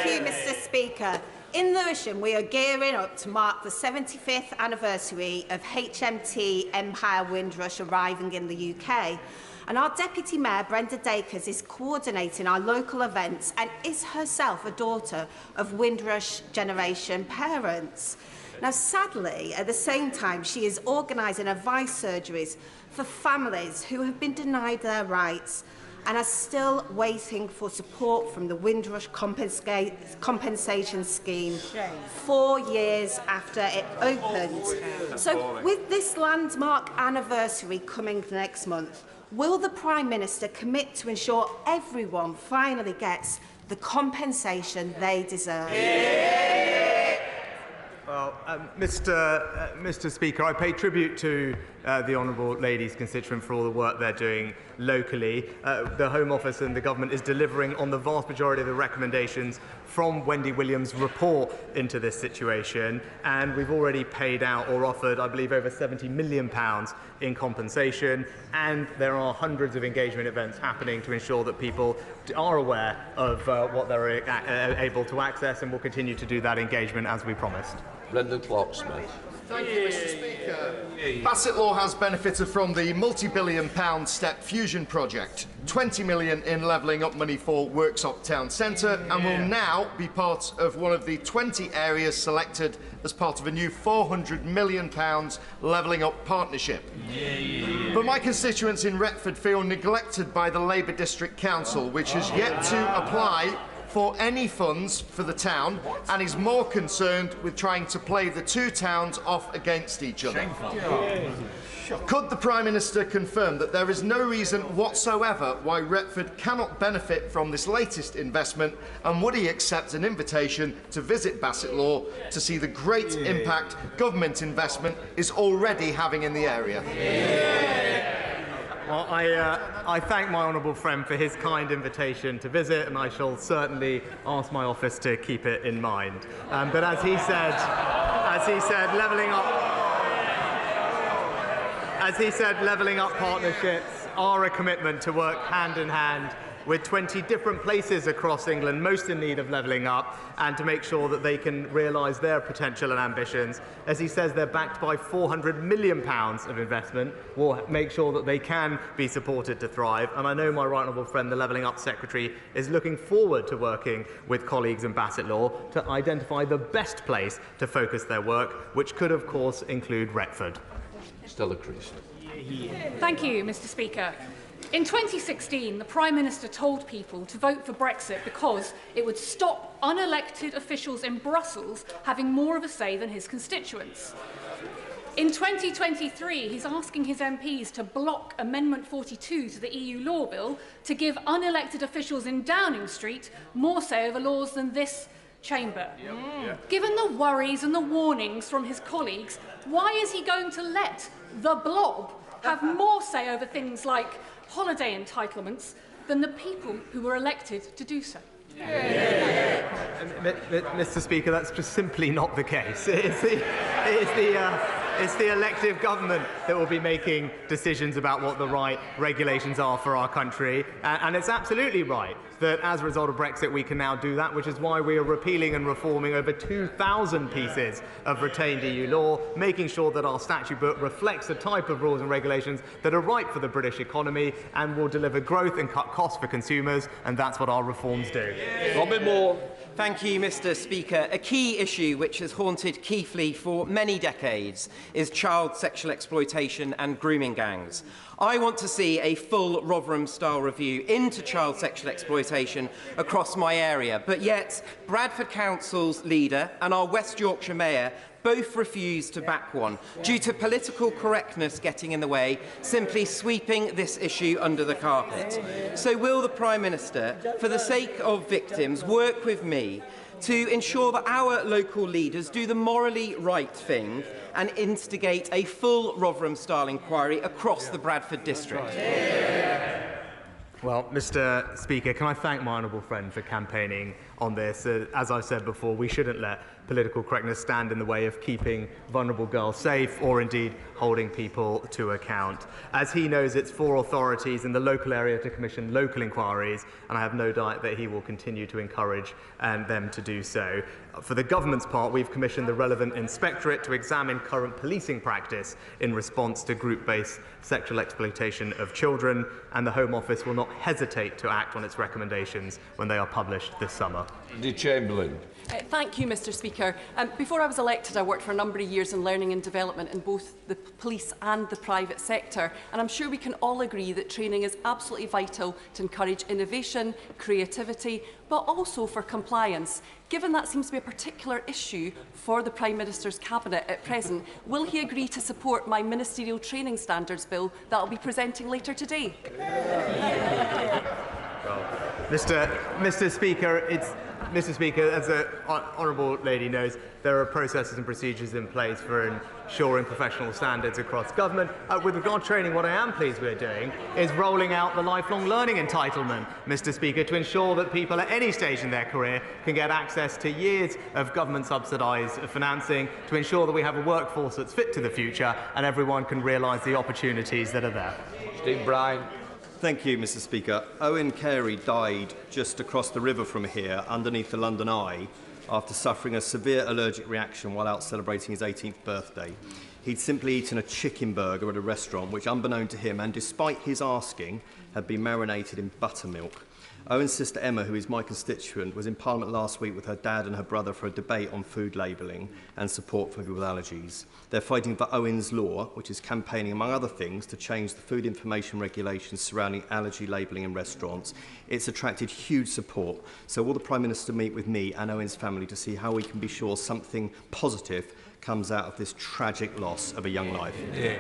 you, Mr. Speaker. In Lewisham, we are gearing up to mark the 75th anniversary of HMT Empire Windrush arriving in the UK. And our Deputy Mayor, Brenda Dacres, is coordinating our local events and is herself a daughter of Windrush generation parents. Now, sadly, at the same time, she is organising advice surgeries for families who have been denied their rights and are still waiting for support from the Windrush Compensation Scheme 4 years after it opened. So, with this landmark anniversary coming next month, will the Prime Minister commit to ensure everyone finally gets the compensation they deserve?
Well, Mr. Speaker, I pay tribute to the honourable lady's constituent for all the work they're doing locally. The Home Office and the government is delivering on the vast majority of the recommendations from Wendy Williams' report into this situation, and we've already paid out or offered, I believe, over £70 million in compensation, and there are hundreds of engagement events happening to ensure that people are aware of what they're able to access, and will continue to do that engagement as we promised.
Brendan Clark-Smith.
Thank you, Mr. Speaker. Bassett Law has benefited from the multi-billion-pound STEP Fusion project, 20 million in levelling up money for Worksop Town Centre, and will now be part of one of the 20 areas selected as part of a new £400 million levelling up partnership. But my constituents in Retford feel neglected by the Labour District Council, which has yet to apply for any funds for the town and is more concerned with trying to play the two towns off against each other. Could the Prime Minister confirm that there is no reason whatsoever why Retford cannot benefit from this latest investment, and would he accept an invitation to visit Bassett Law to see the great impact government investment is already having in the area?
Well, I thank my honourable friend for his kind invitation to visit, and I shall certainly ask my office to keep it in mind. But as he said, levelling up partnerships are a commitment to work hand in hand with 20 different places across England, most in need of levelling up, and to make sure that they can realise their potential and ambitions. As he says, they're backed by £400 million of investment. We'll make sure that they can be supported to thrive. And I know my right honourable friend, the Levelling Up Secretary, is looking forward to working with colleagues in Bassett Law to identify the best place to focus their work, which could, of course, include Retford.
Stella Creasy.
Thank you, Mr. Speaker. In 2016, the Prime Minister told people to vote for Brexit because it would stop unelected officials in Brussels having more of a say than his constituents. In 2023, he's asking his MPs to block Amendment 42 to the EU law bill to give unelected officials in Downing Street more say over laws than this chamber. Given the worries and the warnings from his colleagues, why is he going to let the blob have more say over things like holiday entitlements than the people who were elected to do so?
Mr. Speaker, that's just simply not the case. It's the elective government that will be making decisions about what the right regulations are for our country. And it's absolutely right that as a result of Brexit we can now do that, which is why we are repealing and reforming over 2,000 pieces of retained EU law, making sure that our statute book reflects the type of rules and regulations that are right for the British economy and will deliver growth and cut costs for consumers, and that's what our reforms do.
Robert Moore.
Thank you, Mr. Speaker. A key issue which has haunted Keighley for many decades is child sexual exploitation and grooming gangs. I want to see a full Rotherham-style review into child sexual exploitation across my area, but yet Bradford Council's leader and our West Yorkshire Mayor both refuse to back one, due to political correctness getting in the way, simply sweeping this issue under the carpet. So will the Prime Minister, for the sake of victims, work with me to ensure that our local leaders do the morally right thing and instigate a full Rotherham-style inquiry across the Bradford district?
Well, Mr. Speaker, can I thank my honourable friend for campaigning on this? As I've said before, we shouldn't let political correctness stand in the way of keeping vulnerable girls safe or indeed holding people to account. As he knows, it's for authorities in the local area to commission local inquiries, and I have no doubt that he will continue to encourage them to do so. For the government's part, we've commissioned the relevant inspectorate to examine current policing practice in response to group-based sexual exploitation of children, and the Home Office will not hesitate to act on its recommendations when they are published this summer.
The Chamberlain.
Thank you, Mr. Speaker. Before I was elected, I worked for a number of years in learning and development in both the police and the private sector, and I'm sure we can all agree that training is absolutely vital to encourage innovation, creativity, but also for compliance. Given that seems to be a particular issue for the Prime Minister's Cabinet at present, will he agree to support my ministerial training standards bill that I'll be presenting later today?
Mr. Speaker, as the honourable lady knows, there are processes and procedures in place for ensuring professional standards across government. With regard to training, what I am pleased we're doing is rolling out the lifelong learning entitlement, Mr. Speaker, to ensure that people at any stage in their career can get access to years of government subsidised financing, to ensure that we have a workforce that's fit to the future and everyone can realise the opportunities that are there.
Steve Bryan.
Thank you, Mr. Speaker. Owen Carey died just across the river from here, underneath the London Eye, after suffering a severe allergic reaction while out celebrating his 18th birthday. He'd simply eaten a chicken burger at a restaurant, which, unbeknown to him, and despite his asking, had been marinated in buttermilk. Owen's sister Emma, who is my constituent, was in Parliament last week with her dad and her brother for a debate on food labelling and support for people with allergies. They're fighting for Owen's Law, which is campaigning, among other things, to change the food information regulations surrounding allergy labelling in restaurants. It's attracted huge support. So will the Prime Minister meet with me and Owen's family to see how we can be sure something positive comes out of this tragic loss of a young life?
Yeah.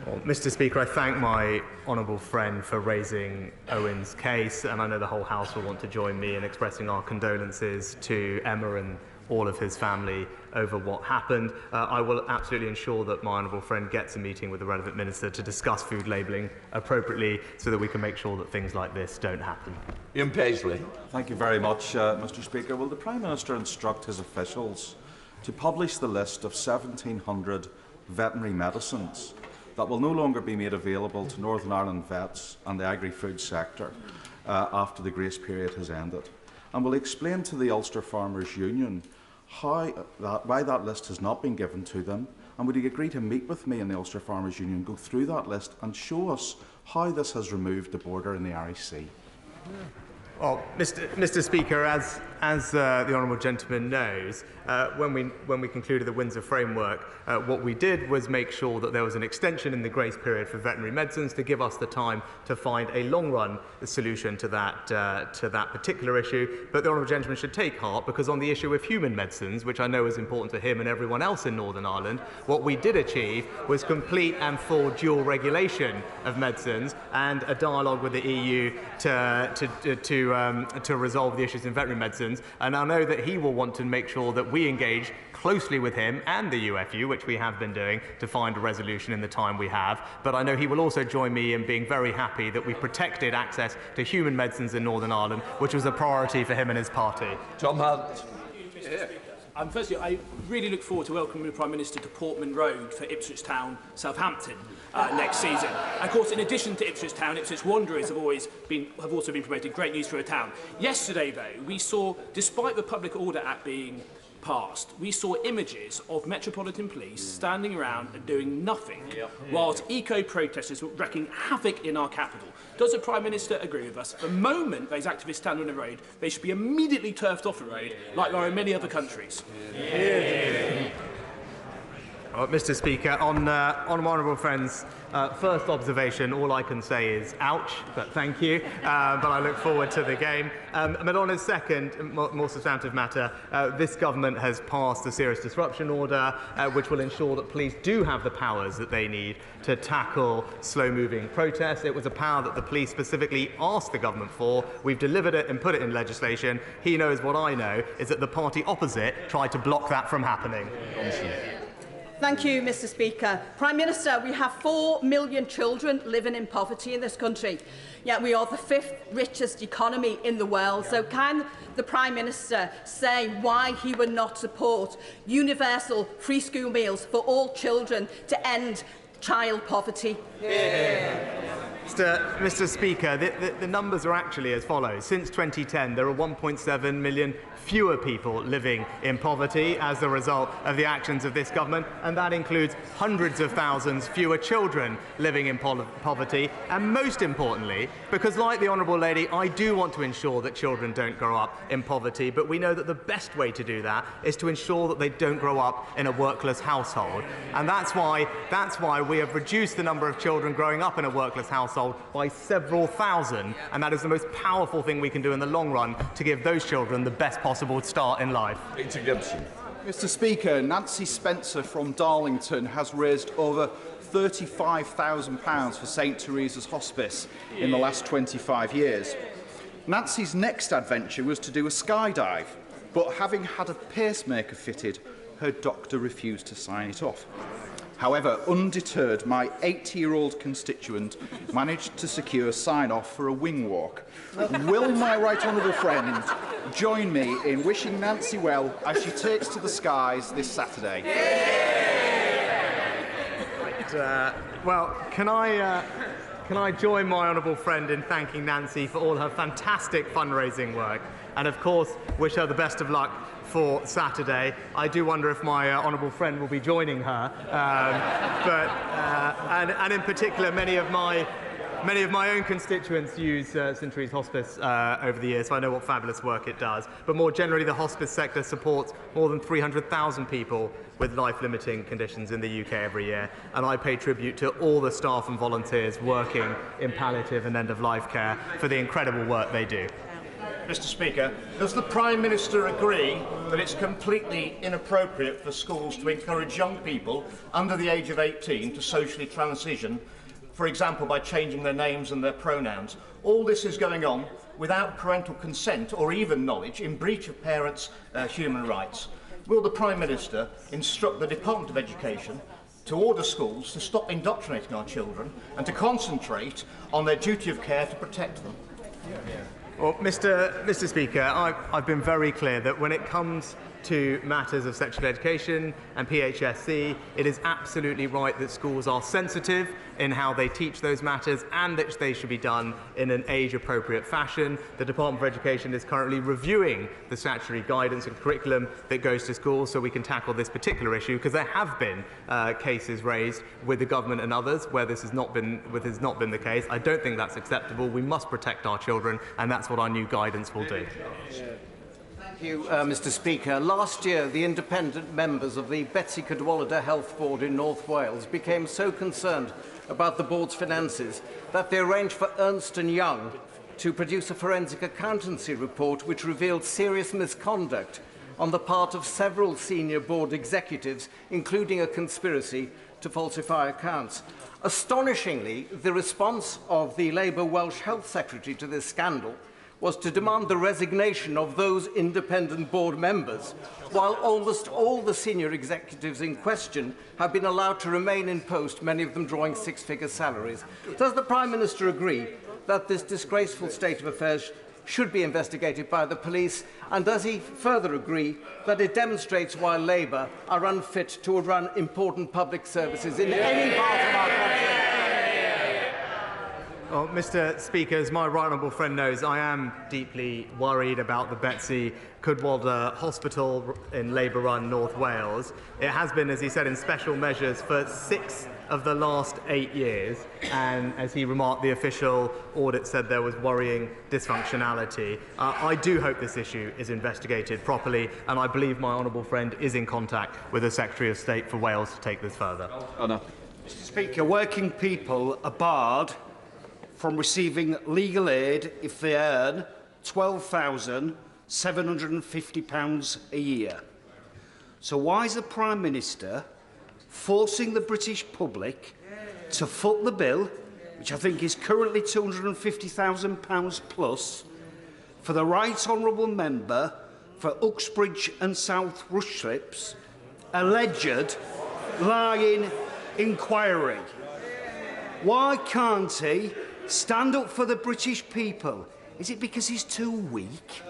Well, Mr. Speaker, I thank my honourable friend for raising Owen's case, and I know the whole House will want to join me in expressing our condolences to Emma and all of his family over what happened. I will absolutely ensure that my honourable friend gets a meeting with the relevant minister to discuss food labelling appropriately so that we can make sure that things like this don't happen.
Ian Paisley.
Thank you very much, Mr. Speaker. Will the Prime Minister instruct his officials to publish the list of 1,700 veterinary medicines that will no longer be made available to Northern Ireland vets and the agri-food sector after the grace period has ended? And will explain to the Ulster Farmers Union why that list has not been given to them, and would he agree to meet with me and the Ulster Farmers Union, go through that list and show us how this has removed the border in the Irish Sea?
Well, Mr. Speaker, as the honourable gentleman knows, when we concluded the Windsor Framework, what we did was make sure that there was an extension in the grace period for veterinary medicines to give us the time to find a long-run solution to that particular issue. But the honourable gentleman should take heart, because on the issue of human medicines, which I know is important to him and everyone else in Northern Ireland, what we did achieve was complete and full dual regulation of medicines and a dialogue with the EU to resolve the issues in veterinary medicines. And I know that he will want to make sure that we engage closely with him and the UFU, which we have been doing, to find a resolution in the time we have. But I know he will also join me in being very happy that we protected access to human medicines in Northern Ireland, which was a priority for him and his party.
Tom Hunt.
Firstly, I really look forward to welcoming the Prime Minister to Portman Road for Ipswich Town, Southampton next season. And of course, in addition to Ipswich Town, Ipswich Wanderers have also been promoted. Great news for a town. Yesterday, though, we saw, despite the Public Order Act being passed, we saw images of Metropolitan Police standing around and doing nothing, whilst eco-protesters were wreaking havoc in our capital. Does the Prime Minister agree with us? The moment those activists stand on the road, they should be immediately turfed off the road, like there are in many other countries.
Mr. Speaker, on my honourable friend's first observation, all I can say is ouch, but thank you. But I look forward to the game. But on his second, more substantive matter, this government has passed a serious disruption order, which will ensure that police do have the powers that they need to tackle slow-moving protests. It was a power that the police specifically asked the government for. We've delivered it and put it in legislation. He knows what I know, is that the party opposite tried to block that from happening.
Thank you, Mr. Speaker. Prime Minister, we have 4 million children living in poverty in this country, yet we are the 5th richest economy in the world. So can the Prime Minister say why he would not support universal free school meals for all children to end child poverty?
Mr. Speaker, the numbers are actually as follows. Since 2010, there are 1.7 million fewer people living in poverty as a result of the actions of this government, and that includes hundreds of thousands fewer children living in poverty. And most importantly, because like the Honourable Lady, I do want to ensure that children don't grow up in poverty, but we know that the best way to do that is to ensure that they don't grow up in a workless household. And that's why we have reduced the number of children growing up in a workless household by several thousand, and that is the most powerful thing we can do in the long run to give those children the best possible start in life.
Mr. Speaker, Nancy Spencer from Darlington has raised over £35,000 for St Teresa's Hospice in the last 25 years. Nancy's next adventure was to do a skydive, but having had a pacemaker fitted, her doctor refused to sign it off. However, undeterred, my 80-year-old constituent managed to secure sign-off for a wing walk. Will my right honourable friend join me in wishing Nancy well as she takes to the skies this Saturday?
Well, can I join my honourable friend in thanking Nancy for all her fantastic fundraising work, and of course wish her the best of luck for Saturday. I do wonder if my honourable friend will be joining her, and in particular, many of my own constituents use St Teresa's Hospice over the years, so I know what fabulous work it does. But more generally, the hospice sector supports more than 300,000 people with life-limiting conditions in the UK every year, and I pay tribute to all the staff and volunteers working in palliative and end-of-life care for the incredible work they do.
Mr. Speaker, does the Prime Minister agree that it's completely inappropriate for schools to encourage young people under the age of 18 to socially transition, for example by changing their names and their pronouns? All this is going on without parental consent or even knowledge, in breach of parents' human rights. Will the Prime Minister instruct the Department of Education to order schools to stop indoctrinating our children and to concentrate on their duty of care to protect them?
Well, Mr. Speaker, I've been very clear that when it comes to matters of sexual education and PHSE, it is absolutely right that schools are sensitive in how they teach those matters and that they should be done in an age-appropriate fashion. The Department for Education is currently reviewing the statutory guidance and curriculum that goes to schools so we can tackle this particular issue, because there have been cases raised with the government and others where this has not been the case. I don't think that's acceptable. We must protect our children, and that's what our new guidance will do.
Thank you, Mr. Speaker. Last year, the independent members of the Betsy Cadwallader Health Board in North Wales became so concerned about the board's finances that they arranged for Ernst & Young to produce a forensic accountancy report which revealed serious misconduct on the part of several senior board executives, including a conspiracy to falsify accounts. Astonishingly, the response of the Labour Welsh Health Secretary to this scandal was to demand the resignation of those independent board members, while almost all the senior executives in question have been allowed to remain in post, many of them drawing six-figure salaries. Does the Prime Minister agree that this disgraceful state of affairs should be investigated by the police, and does he further agree that it demonstrates why Labour are unfit to run important public services in any part of our country?
Well, Mr. Speaker, as my right honourable friend knows, I am deeply worried about the Betsy Cadwaladr Hospital in Labour-run North Wales. It has been, as he said, in special measures for 6 of the last 8 years, and as he remarked, the official audit said there was worrying dysfunctionality. I do hope this issue is investigated properly, and I believe my honourable friend is in contact with the Secretary of State for Wales to take this further.
Mr. Speaker, working people are barred from receiving legal aid if they earn £12,750 a year. So why is the Prime Minister forcing the British public to foot the bill, which I think is currently £250,000 plus, for the Right Honourable Member for Uxbridge and South Rushlips alleged lying inquiry? Why can't he stand up for the British people? Is it because he's too weak?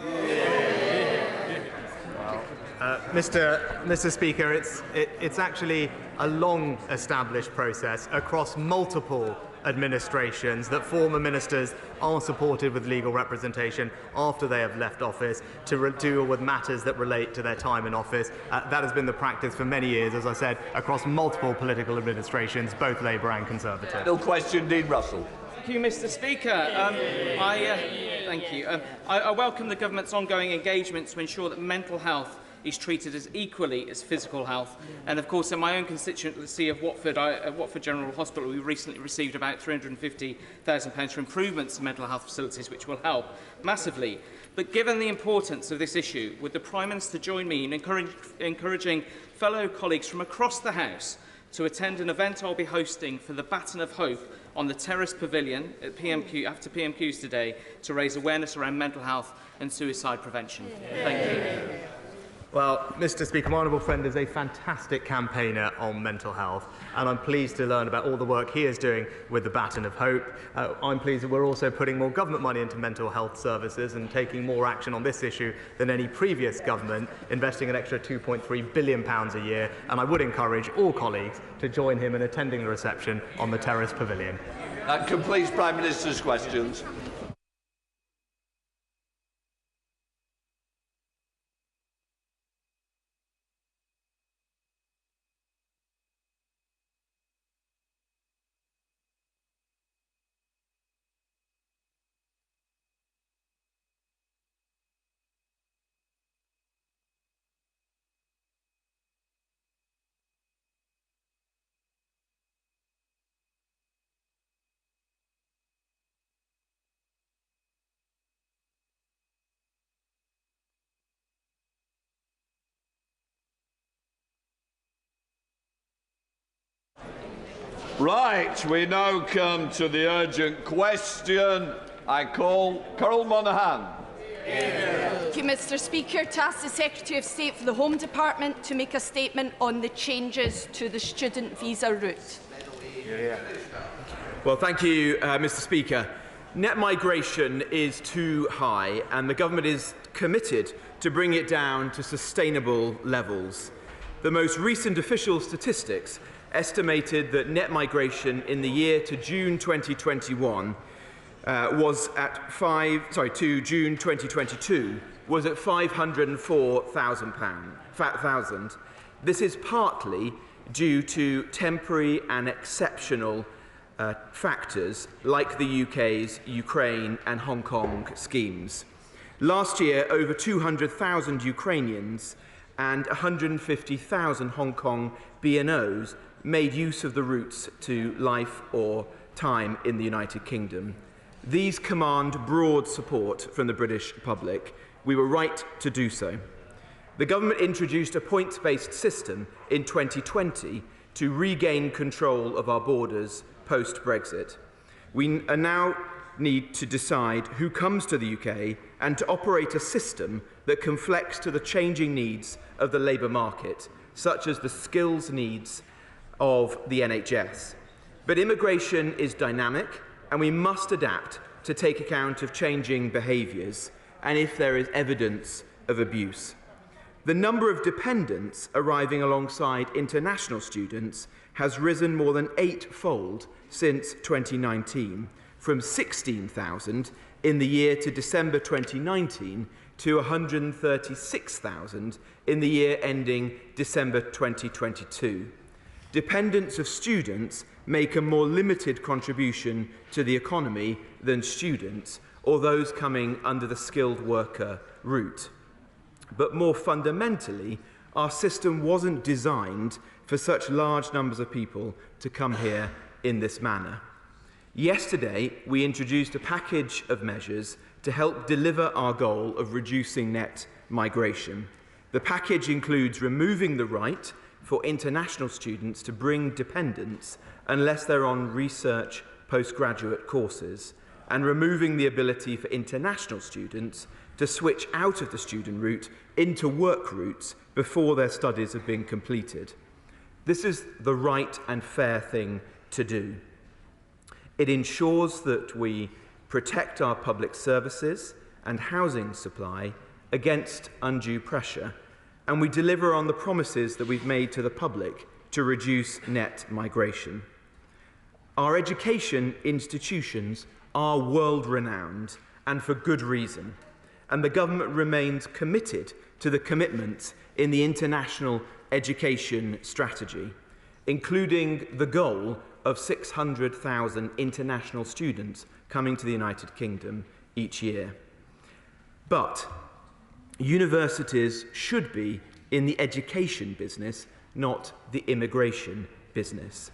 Mr. Speaker, it's actually a long-established process across multiple administrations that former ministers are supported with legal representation after they have left office to deal with matters that relate to their time in office. That has been the practice for many years, as I said, across multiple political administrations, both Labour and Conservative.
No question, Dean Russell.
Thank you, Mr. Speaker. I welcome the government's ongoing engagement to ensure that mental health is treated as equally as physical health. And of course, in my own constituency of Watford, Watford General Hospital, we recently received about £350,000 for improvements to mental health facilities, which will help massively. But given the importance of this issue, would the Prime Minister join me in encouraging fellow colleagues from across the House to attend an event I'll be hosting for the Baton of Hope on the Terrace Pavilion at after PMQs today to raise awareness around mental health and suicide prevention? Thank you.
Well, Mr. Speaker, my honourable friend is a fantastic campaigner on mental health, and I'm pleased to learn about all the work he is doing with the Baton of Hope. I'm pleased that we're also putting more government money into mental health services and taking more action on this issue than any previous government, investing an extra £2.3 billion a year, and I would encourage all colleagues to join him in attending the reception on the Terrace Pavilion.
That completes Prime Minister's questions. Right, we now come to the urgent question. I call Carol Monaghan.
Thank you, Mr. Speaker. To ask the Secretary of State for the Home Department to make a statement on the changes to the student visa route.
Well, thank you, Mr. Speaker. Net migration is too high, and the government is committed to bring it down to sustainable levels. The most recent official statistics estimated that net migration in the year to June 2021 to June 2022 was at 504,000. This is partly due to temporary and exceptional factors like the UK's Ukraine and Hong Kong schemes. Last year, over 200,000 Ukrainians and 150,000 Hong Kong BNOs made use of the routes to life or time in the United Kingdom. These command broad support from the British public. We were right to do so. The government introduced a points-based system in 2020 to regain control of our borders post-Brexit. We now need to decide who comes to the UK and to operate a system that can flex to the changing needs of the labour market, such as the skills needs of the NHS. But immigration is dynamic, and we must adapt to take account of changing behaviours and if there is evidence of abuse. The number of dependents arriving alongside international students has risen more than 8-fold since 2019, from 16,000 in the year to December 2019 to 136,000 in the year ending December 2022. Dependents of students make a more limited contribution to the economy than students or those coming under the skilled worker route. But more fundamentally, our system wasn't designed for such large numbers of people to come here in this manner. Yesterday, we introduced a package of measures to help deliver our goal of reducing net migration. The package includes removing the right for international students to bring dependents unless they're on research postgraduate courses, and removing the ability for international students to switch out of the student route into work routes before their studies have been completed. This is the right and fair thing to do. It ensures that we protect our public services and housing supply against undue pressure, and we deliver on the promises that we've made to the public to reduce net migration. Our education institutions are world-renowned, and for good reason, and the government remains committed to the commitments in the international education strategy, including the goal of 600,000 international students coming to the United Kingdom each year. But universities should be in the education business, not the immigration business.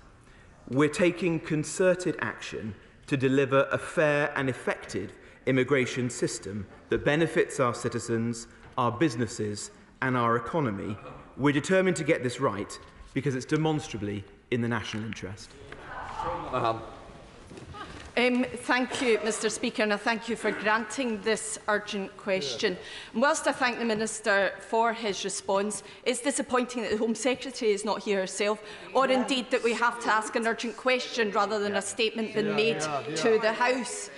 We're taking concerted action to deliver a fair and effective immigration system that benefits our citizens, our businesses, and our economy. We're determined to get this right because it's demonstrably in the national interest.
Thank you, Mr Speaker, and I thank you for granting this urgent question. And whilst I thank the Minister for his response, it's disappointing that the Home Secretary is not here herself, or indeed that we have to ask an urgent question rather than a statement being made to the House.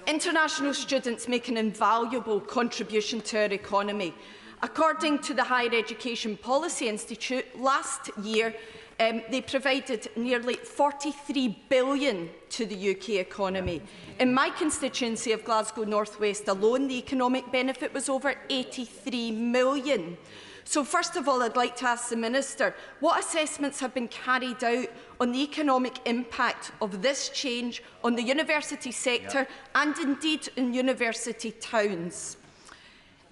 International students make an invaluable contribution to our economy. According to the Higher Education Policy Institute, last year they provided nearly £43 billion to the UK economy. In my constituency of Glasgow North West alone, the economic benefit was over £83 million. So first of all, I'd like to ask the Minister, what assessments have been carried out on the economic impact of this change on the university sector and indeed in university towns?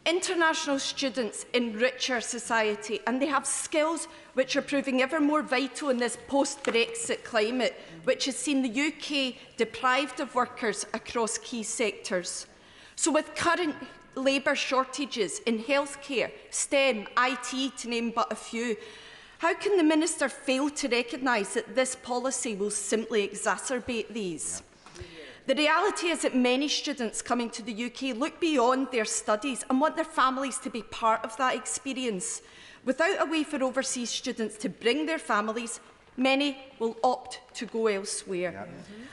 International students enrich our society, and they have skills which are proving ever more vital in this post-Brexit climate, which has seen the UK deprived of workers across key sectors. So with current labour shortages in healthcare, STEM, IT, to name but a few, how can the Minister fail to recognise that this policy will simply exacerbate these? The reality is that many students coming to the UK look beyond their studies and want their families to be part of that experience. Without a way for overseas students to bring their families, many will opt to go elsewhere.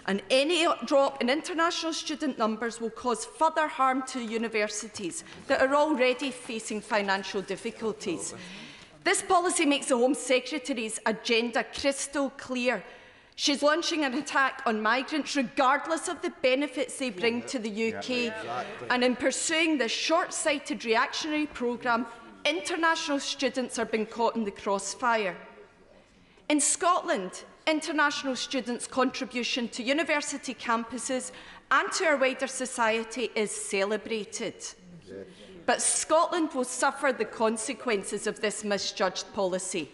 And any drop in international student numbers will cause further harm to universities that are already facing financial difficulties. This policy makes the Home Secretary's agenda crystal clear. She's launching an attack on migrants regardless of the benefits they bring to the UK. And in pursuing this short-sighted reactionary programme, international students are being caught in the crossfire. In Scotland, international students' contribution to university campuses and to our wider society is celebrated. But Scotland will suffer the consequences of this misjudged policy.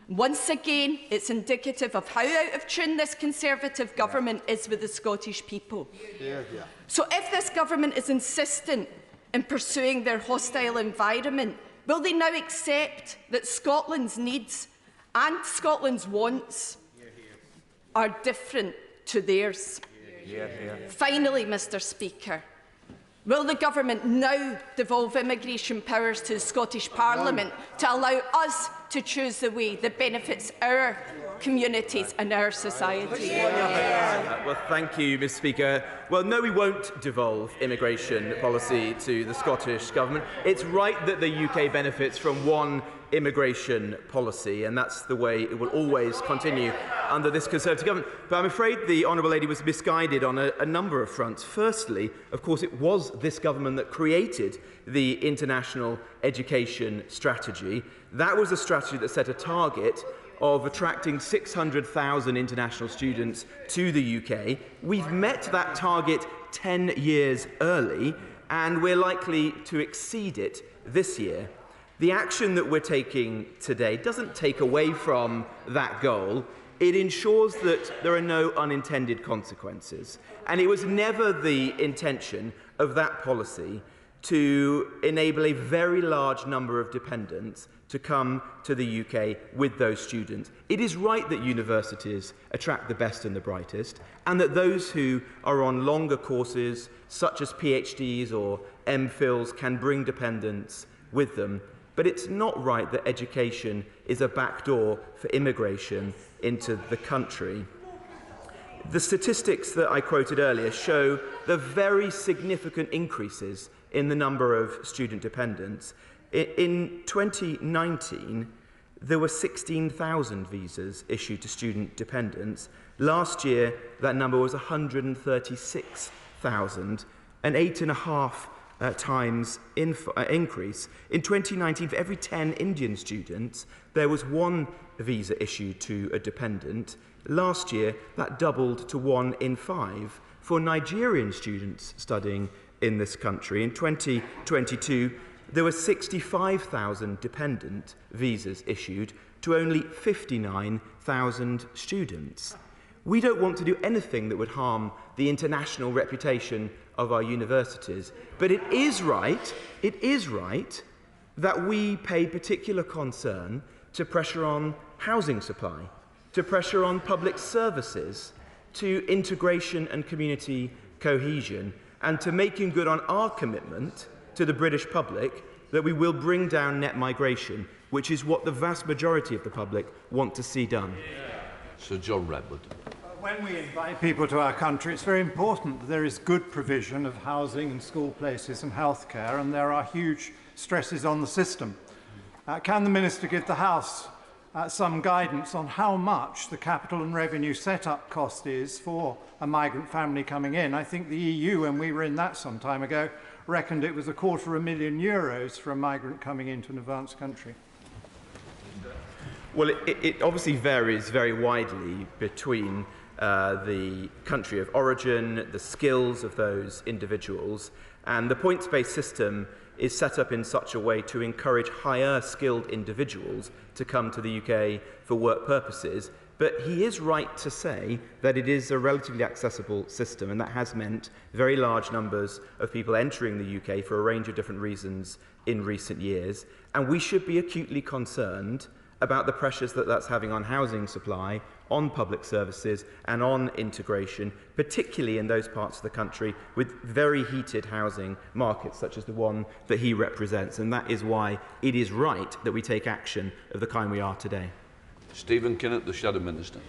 Once again, it's indicative of how out of tune this Conservative government is with the Scottish people. So if this government is insistent in pursuing their hostile environment, will they now accept that Scotland's needs and Scotland's wants are different to theirs? Finally, Mr Speaker, will the government now devolve immigration powers to the Scottish Parliament to allow us to choose the way that benefits our communities and our society?
Well, thank you, Mr Speaker. Well, no, we won't devolve immigration policy to the Scottish Government. It's right that the UK benefits from one immigration policy, and that's the way it will always continue under this Conservative government. But I'm afraid the Honourable Lady was misguided on a number of fronts. Firstly, of course, it was this government that created the International Education Strategy. That was a strategy that set a target of attracting 600,000 international students to the UK. We've met that target 10 years early, and we're likely to exceed it this year. The action that we're taking today doesn't take away from that goal. It ensures that there are no unintended consequences. And it was never the intention of that policy to enable a very large number of dependents to come to the UK with those students. It is right that universities attract the best and the brightest, and that those who are on longer courses, such as PhDs or MPhils, can bring dependents with them. But it's not right that education is a backdoor for immigration into the country. The statistics that I quoted earlier show the very significant increases in the number of student dependents. In 2019, there were 16,000 visas issued to student dependents. Last year, that number was 136,000, an 8.5 times increase. In 2019, for every 10 Indian students, there was 1 visa issued to a dependent. Last year, that doubled to 1 in 5 for Nigerian students studying in this country. In 2022, there were 65,000 dependent visas issued to only 59,000 students. We don't want to do anything that would harm the international reputation of our universities, but it is right that we pay particular concern to pressure on housing supply, to pressure on public services, to integration and community cohesion, and to making good on our commitment to the British public that we will bring down net migration, which is what the vast majority of the public want to see done.
Sir John Redwood.
When we invite people to our country, it's very important that there is good provision of housing and school places and healthcare, and there are huge stresses on the system. Can the Minister give the House some guidance on how much the capital and revenue set-up cost is for a migrant family coming in? I think the EU, when we were in that some time ago, reckoned it was €250,000 for a migrant coming into an advanced country.
Well, it obviously varies very widely between the country of origin, the skills of those individuals, and the points-based system is set up in such a way to encourage higher skilled individuals to come to the UK for work purposes. But he is right to say that it is a relatively accessible system, and that has meant very large numbers of people entering the UK for a range of different reasons in recent years. And we should be acutely concerned about the pressures that that's having on housing supply, on public services and on integration, particularly in those parts of the country with very heated housing markets such as the one that he represents. And that is why it is right that we take action of the kind we are today.
Stephen Kinnock, the Shadow Minister.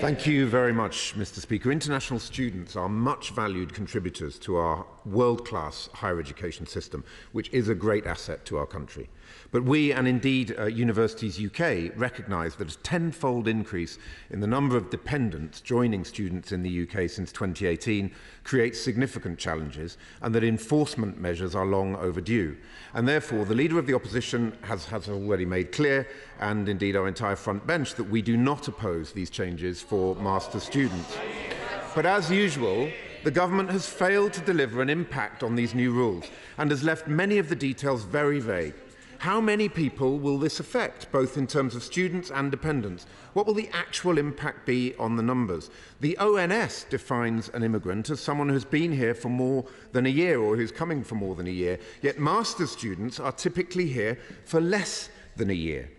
Thank you very much, Mr. Speaker. International students are much valued contributors to our world-class higher education system, which is a great asset to our country. But we, and indeed Universities UK, recognise that a tenfold increase in the number of dependents joining students in the UK since 2018 creates significant challenges, and that enforcement measures are long overdue. And therefore, the Leader of the Opposition has already made clear, and indeed our entire front bench, that we do not oppose these changes for master's students. But as usual, the government has failed to deliver an impact on these new rules and has left many of the details very vague. How many people will this affect, both in terms of students and dependents? What will the actual impact be on the numbers? The ONS defines an immigrant as someone who's been here for more than a year or who's coming for more than a year, yet master's students are typically here for less than a year.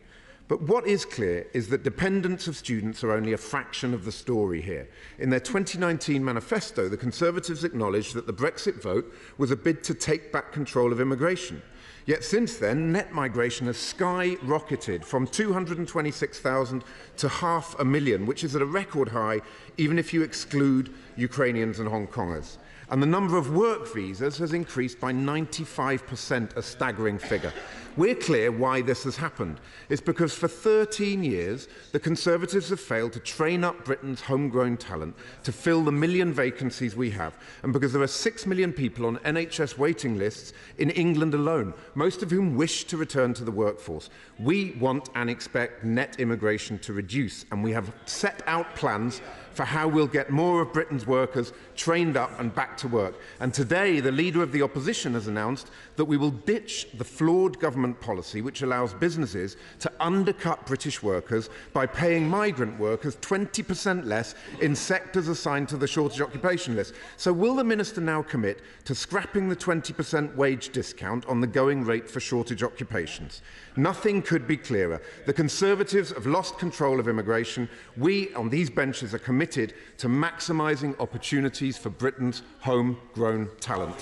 But what is clear is that dependents of students are only a fraction of the story here. In their 2019 manifesto, the Conservatives acknowledged that the Brexit vote was a bid to take back control of immigration. Yet since then, net migration has skyrocketed from 226,000 to 500,000, which is at a record high, even if you exclude Ukrainians and Hong Kongers. and the number of work visas has increased by 95%, a staggering figure. We're clear why this has happened. It's because for 13 years, the Conservatives have failed to train up Britain's homegrown talent to fill the million vacancies we have, and because there are 6 million people on NHS waiting lists in England alone, most of whom wish to return to the workforce. We want and expect net immigration to reduce, and we have set out plans for how we'll get more of Britain's workers trained up and back to work. And today, the Leader of the Opposition has announced that we will ditch the flawed government policy which allows businesses to undercut British workers by paying migrant workers 20% less in sectors assigned to the shortage occupation list. So will the Minister now commit to scrapping the 20% wage discount on the going rate for shortage occupations? Nothing could be clearer. The Conservatives have lost control of immigration. We, on these benches, are committed to maximising opportunities for Britain's homegrown talent.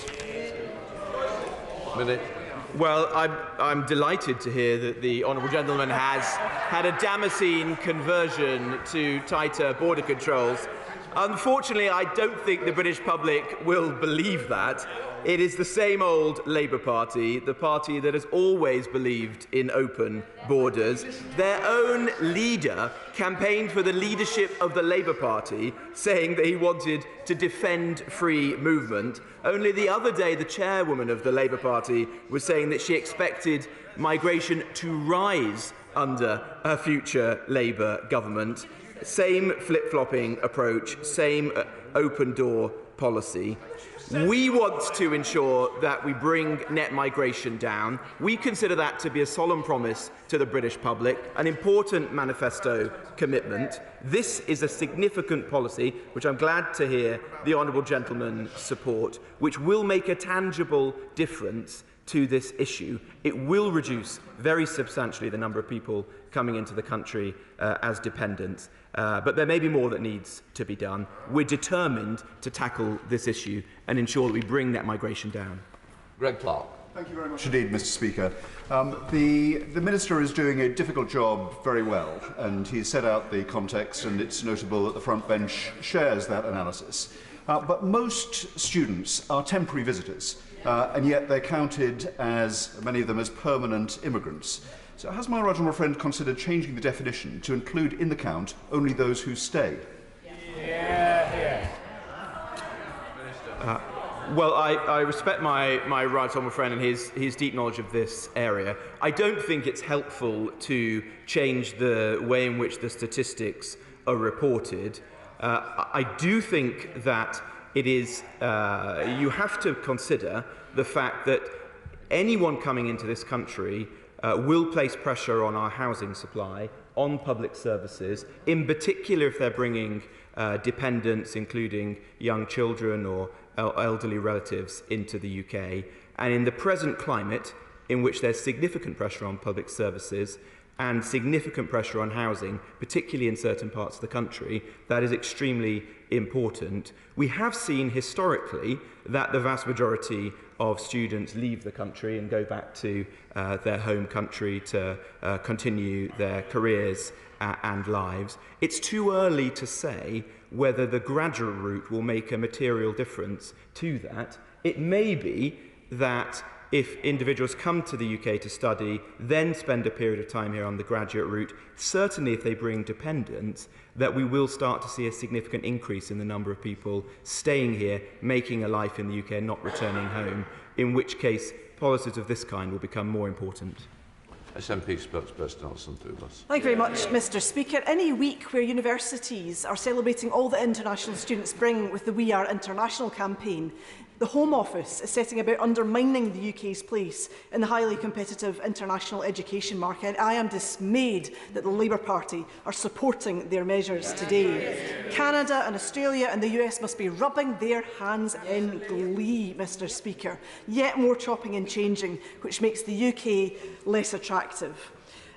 Well, I'm delighted to hear that the honourable gentleman has had a Damascene conversion to tighter border controls. Unfortunately, I don't think the British public will believe that. It is the same old Labour Party, the party that has always believed in open borders. Their own leader campaigned for the leadership of the Labour Party, saying that he wanted to defend free movement. Only the other day, the chairwoman of the Labour Party was saying that she expected migration to rise under a future Labour government. Same flip-flopping approach, same open-door policy. We want to ensure that we bring net migration down. We consider that to be a solemn promise to the British public, an important manifesto commitment. This is a significant policy, which I'm glad to hear the honourable gentleman support, which will make a tangible difference to this issue. It will reduce very substantially the number of people coming into the country as dependents. But there may be more that needs to be done. We're determined to tackle this issue and ensure that we bring that migration down.
Greg Clark.
Thank you very much indeed, Mr. Speaker. The Minister is doing a difficult job very well, and he's set out the context, and it's notable that the front bench shares that analysis. But most students are temporary visitors, and yet they're counted as, many of them, as permanent immigrants. So has my right honourable friend considered changing the definition to include in the count only those who stay?
Well, I respect my right honourable friend and his deep knowledge of this area. I don't think it's helpful to change the way in which the statistics are reported. I do think that it is, you have to consider the fact that anyone coming into this country will place pressure on our housing supply, on public services, in particular if they're bringing dependents, including young children or elderly relatives, into the UK. And in the present climate, in which there's significant pressure on public services and significant pressure on housing, particularly in certain parts of the country, that is extremely important. We have seen historically that the vast majority of students leave the country and go back to their home country to continue their careers and lives. It's too early to say whether the graduate route will make a material difference to that. It may be that if individuals come to the UK to study, then spend a period of time here on the graduate route, certainly if they bring dependents, that we will start to see a significant increase in the number of people staying here, making a life in the UK and not returning home, in which case policies of this kind will become more important.
SNP spokesperson Alison Thubas.
Thank you very much, Mr. Speaker. Any week where universities are celebrating all that international students bring with the We Are International campaign, the Home Office is setting about undermining the UK's place in the highly competitive international education market. And I am dismayed that the Labour Party are supporting their measures today. Canada and Australia and the US must be rubbing their hands in glee, Mr. Speaker. Yet more chopping and changing, which makes the UK less attractive.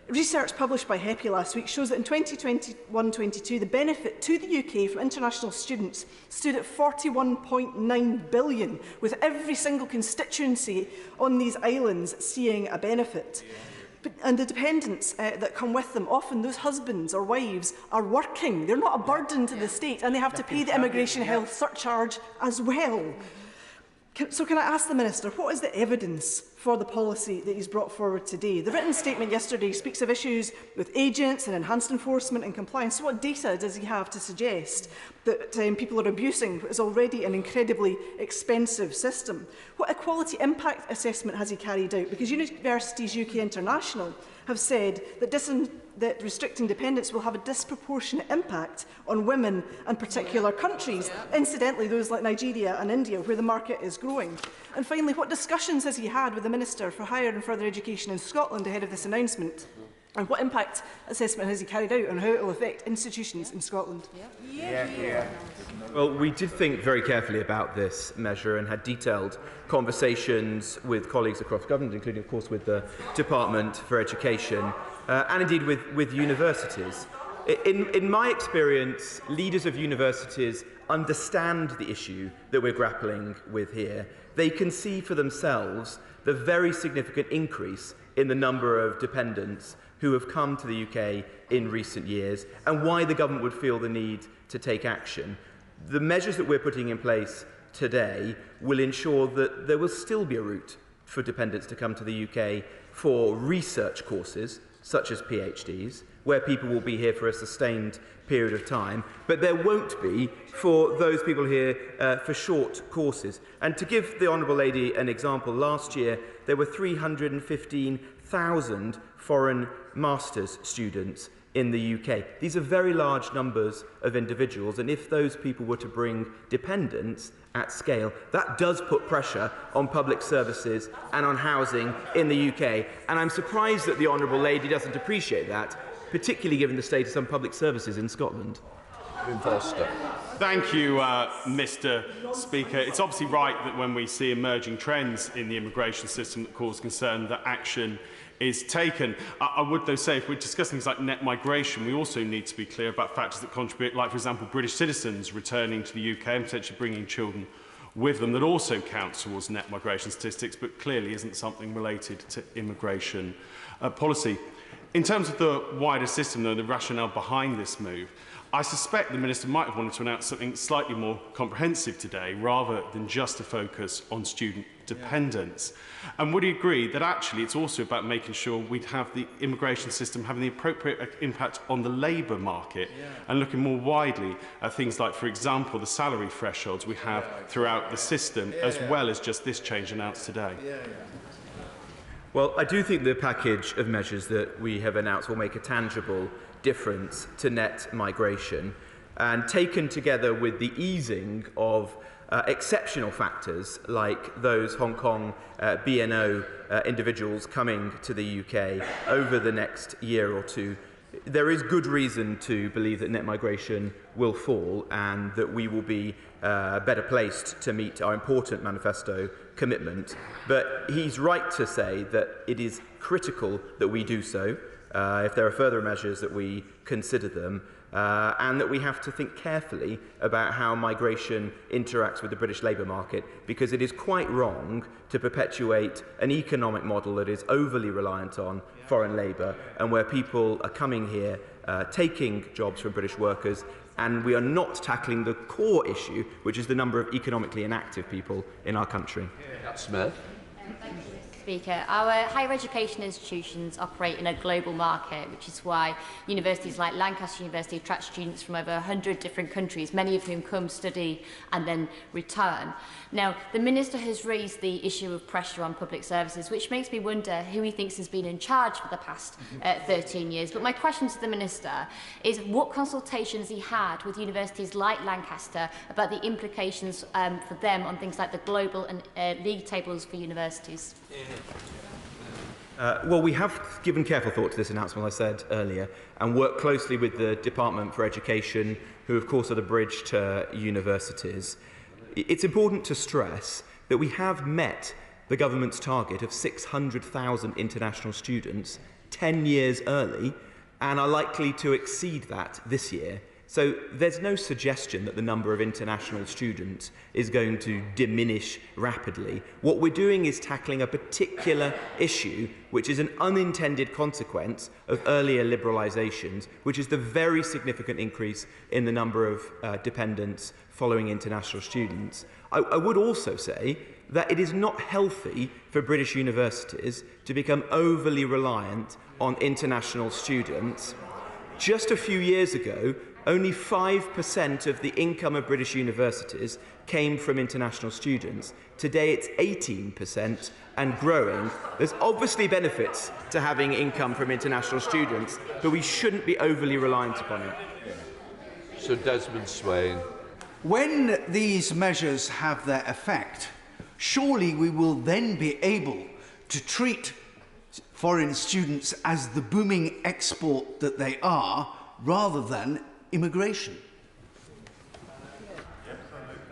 Research published by HEPI last week shows that in 2021-22, the benefit to the UK from international students stood at £41.9 billion, with every single constituency on these islands seeing a benefit. And the dependents that come with them, often those husbands or wives are working. They're not a burden to the state, and they have to pay the immigration health surcharge as well. So can I ask the Minister, what is the evidence for the policy that he's brought forward today? The written statement yesterday speaks of issues with agents and enhanced enforcement and compliance. So what data does he have to suggest that people are abusing what is already an incredibly expensive system? What equality impact assessment has he carried out? Because Universities UK International have said that restricting dependence will have a disproportionate impact on women and particular countries, incidentally those like Nigeria and India, where the market is growing. And finally, what discussions has he had with the Minister for Higher and Further Education in Scotland ahead of this announcement? And what impact assessment has he carried out on how it will affect institutions in Scotland?
Well, we did think very carefully about this measure and had detailed conversations with colleagues across government, including, of course, with the Department for Education and indeed with universities. In my experience, leaders of universities understand the issue that we're grappling with here. They can see for themselves the very significant increase in the number of dependents who have come to the UK in recent years and why the government would feel the need to take action. The measures that we're putting in place today will ensure that there will still be a route for dependents to come to the UK for research courses, such as PhDs, where people will be here for a sustained period of time, but there won't be for those people here for short courses. And to give the Honourable Lady an example, last year there were 315,000 foreign master's students in the UK. These are very large numbers of individuals, and if those people were to bring dependents at scale, that does put pressure on public services and on housing in the UK. And I'm surprised that the Honourable Lady doesn't appreciate that, particularly given the state of some public services in Scotland.
Thank you, Mr. Speaker. It's obviously right that when we see emerging trends in the immigration system that cause concern, that action is taken. I would, though, say if we're discussing things like net migration, we also need to be clear about factors that contribute, like, for example, British citizens returning to the UK and potentially bringing children with them, that also count towards net migration statistics, but clearly isn't something related to immigration policy. In terms of the wider system, though, the rationale behind this move, I suspect the Minister might have wanted to announce something slightly more comprehensive today, rather than just a focus on student dependence. And would he agree that actually it's also about making sure we'd have the immigration system having the appropriate impact on the labour market and looking more widely at things like, for example, the salary thresholds we have throughout the system, as well as just this change announced today?
Well, I do think the package of measures that we have announced will make a tangible difference to net migration, and taken together with the easing of exceptional factors like those Hong Kong BNO individuals coming to the UK over the next year or two, there is good reason to believe that net migration will fall and that we will be better placed to meet our important manifesto commitment. But he's right to say that it is critical that we do so. If there are further measures, that we consider them, and that we have to think carefully about how migration interacts with the British labour market, because it is quite wrong to perpetuate an economic model that is overly reliant on foreign labour and where people are coming here taking jobs from British workers, and we are not tackling the core issue, which is the number of economically inactive people in our country.
Smith.
Thank you, Mr. Speaker. Our higher education institutions operate in a global market, which is why universities like Lancaster University attract students from over 100 different countries, many of whom come, study and then return. Now, the Minister has raised the issue of pressure on public services, which makes me wonder who he thinks has been in charge for the past 13 years. But my question to the Minister is, what consultations he had with universities like Lancaster about the implications for them on things like the global and league tables for universities?
Well, we have given careful thought to this announcement, I said earlier, and worked closely with the Department for Education, who, of course, are the bridge to universities. It's important to stress that we have met the government's target of 600,000 international students 10 years early, and are likely to exceed that this year So there's no suggestion that the number of international students is going to diminish rapidly. What we're doing is tackling a particular issue, which is an unintended consequence of earlier liberalisations, which is the very significant increase in the number of dependents following international students. I would also say that it is not healthy for British universities to become overly reliant on international students. Just a few years ago, only 5% of the income of British universities came from international students. Today it's 18% and growing. There's obviously benefits to having income from international students, but we shouldn't be overly reliant upon it.
Sir Desmond Swain.
When these measures have their effect, surely we will then be able to treat foreign students as the booming export that they are, rather than immigration.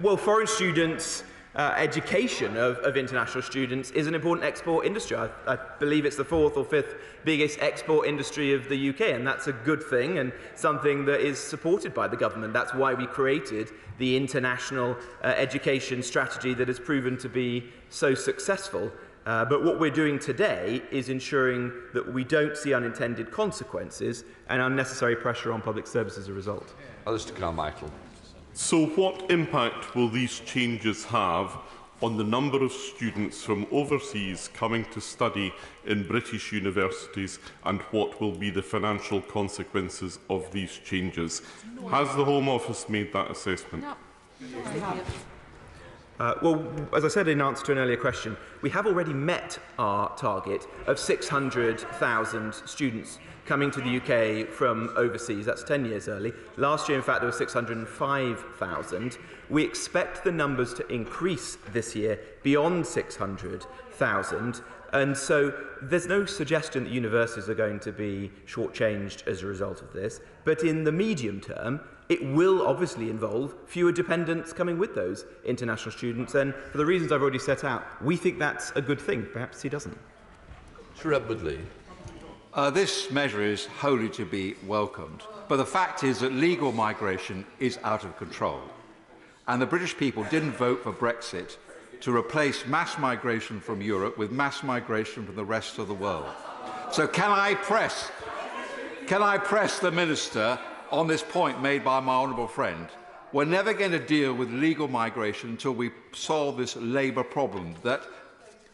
Well, foreign students, education of international students is an important export industry. I believe it's the 4th or 5th biggest export industry of the UK, and that's a good thing and something that is supported by the government. That's why we created the international education strategy that has proven to be so successful. But what we're doing today is ensuring that we don't see unintended consequences and unnecessary pressure on public service as a result.
Alistair Carmichael.
So what impact will these changes have on the number of students from overseas coming to study in British universities, and what will be the financial consequences of these changes? Has the Home Office made that assessment?
No. Well, as I said in answer to an earlier question, we have already met our target of 600,000 students coming to the UK from overseas. That's 10 years early. Last year, in fact, there were 605,000. We expect the numbers to increase this year beyond 600,000. And so there's no suggestion that universities are going to be shortchanged as a result of this. But in the medium term, it will obviously involve fewer dependents coming with those international students. And for the reasons I've already set out, we think that's a good thing. Perhaps he doesn't.
Sir Edward Lee.
This measure is wholly to be welcomed. But the fact is that legal migration is out of control. And the British people didn't vote for Brexit to replace mass migration from Europe with mass migration from the rest of the world. So can I press the Minister on this point made by my honourable friend? We're never going to deal with legal migration until we solve this labour problem, that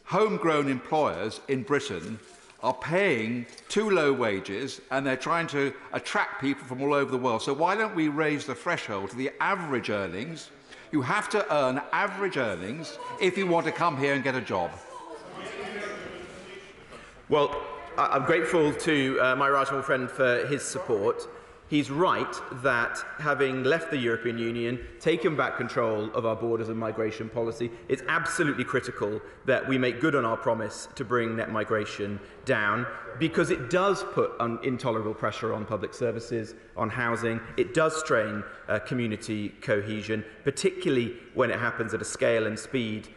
homegrown employers in Britain are paying too low wages and they're trying to attract people from all over the world. So why don't we raise the threshold to the average earnings? You have to earn average earnings if you want to come here and get a job.
Well, I'm grateful to my right honourable friend for his support. He's right that having left the European Union, taken back control of our borders and migration policy, it's absolutely critical that we make good on our promise to bring net migration down, because it does put intolerable pressure on public services, on housing. It does strain community cohesion, particularly when it happens at a scale and speed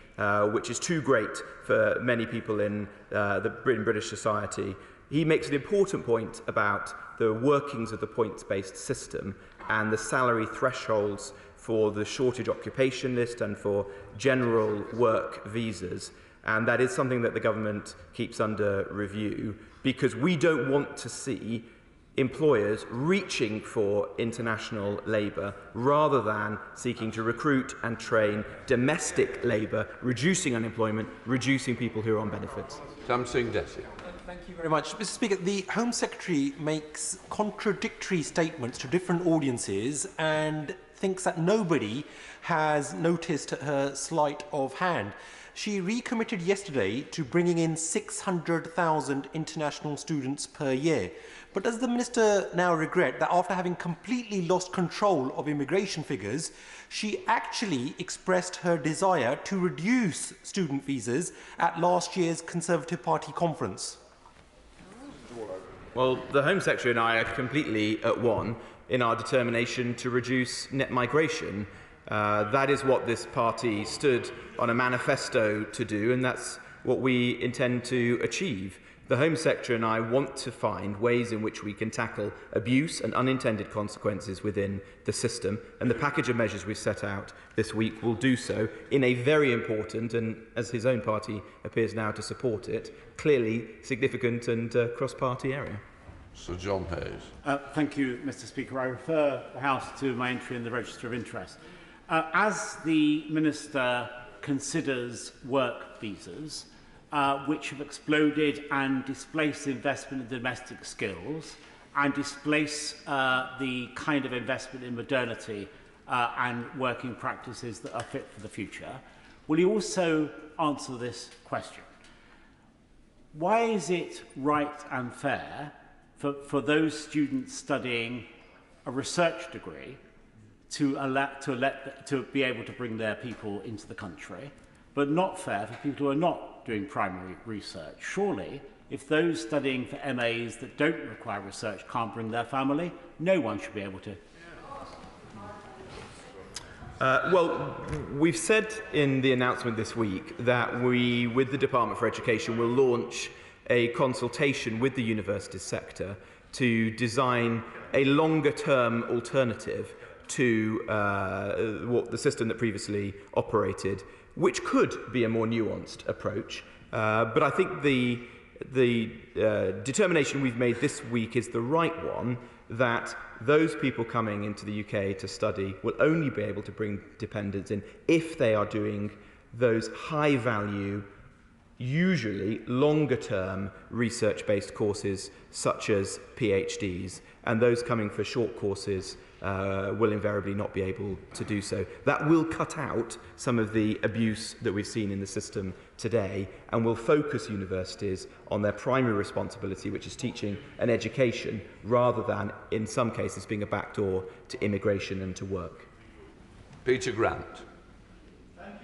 which is too great for many people in British society. He makes an important point about the workings of the points-based system and the salary thresholds for the shortage occupation list and for general work visas. And that is something that the government keeps under review, because we don't want to see employers reaching for international labour rather than seeking to recruit and train domestic labour, reducing unemployment, reducing people who are on benefits.
Samsung Desi.
Thank you very much. Mr. Speaker, the Home Secretary makes contradictory statements to different audiences and thinks that nobody has noticed her sleight of hand. She recommitted yesterday to bringing in 600,000 international students per year. But does the Minister now regret that after having completely lost control of immigration figures, she actually expressed her desire to reduce student visas at last year's Conservative Party conference?
Well, the Home Secretary and I are completely at one in our determination to reduce net migration. That is what this party stood on a manifesto to do, and that's what we intend to achieve. The Home Secretary and I want to find ways in which we can tackle abuse and unintended consequences within the system, and the package of measures we've set out this week will do so in a very important, and as his own party appears now to support it, clearly significant and cross-party area.
Sir John Hayes.
Thank you, Mr. Speaker. I refer the House to my entry in the Register of Interest. As the Minister considers work visas, which have exploded and displace investment in domestic skills and displace the kind of investment in modernity and working practices that are fit for the future, will you also answer this question? Why is it right and fair for those students studying a research degree to be able to bring their people into the country, but not fair for people who are not doing primary research? Surely, if those studying for MAs that don't require research can't bring their family, no one should be able to.
Well, we've said in the announcement this week that we, with the Department for Education, will launch a consultation with the university sector to design a longer-term alternative to what the system that previously operated, which could be a more nuanced approach. But I think the determination we've made this week is the right one, that those people coming into the UK to study will only be able to bring dependents in if they are doing those high-value, usually longer-term research-based courses such as PhDs, and those coming for short courses will invariably not be able to do so. That will cut out some of the abuse that we've seen in the system today and will focus universities on their primary responsibility, which is teaching and education, rather than, in some cases, being a backdoor to immigration and to work.
Peter Grant.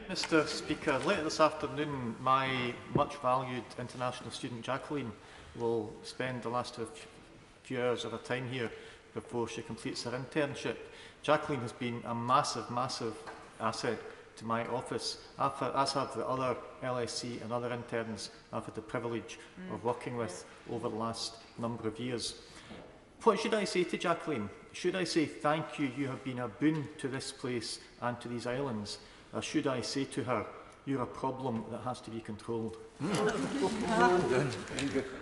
Mr. Speaker, later this afternoon, my much valued international student Jacqueline will spend the last few hours of her time here before she completes her internship. Jacqueline has been a massive, massive asset to my office, as have the other LSC and other interns I've had the privilege of working with over the last number of years. What should I say to Jacqueline? Should I say thank you, you have been a boon to this place and to these islands? Or should I say to her, you're a problem that has to be controlled?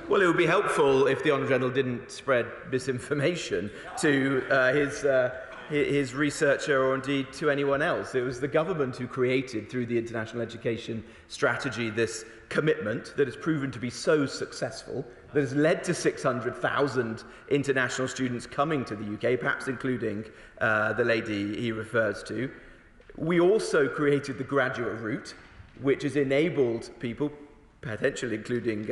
Well, it would be helpful if the Honourable General didn't spread misinformation to his researcher or indeed to anyone else. It was the government who created, through the International Education Strategy, this commitment that has proven to be so successful, that has led to 600,000 international students coming to the UK, perhaps including the lady he refers to. We also created the graduate route, which has enabled people, potentially including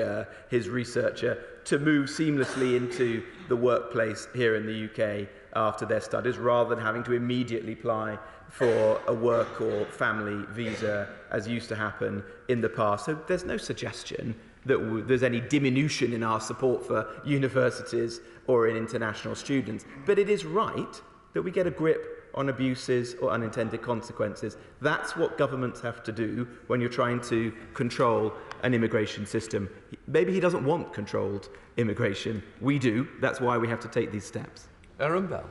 his researcher, to move seamlessly into the workplace here in the UK after their studies, rather than having to immediately apply for a work or family visa, as used to happen in the past. So there's no suggestion that there's any diminution in our support for universities or in international students. But it is right that we get a grip on abuses or unintended consequences. That's what governments have to do when you're trying to control an immigration system. Maybe he doesn't want controlled immigration. We do. That's why we have to take these steps.
Aaron Bell.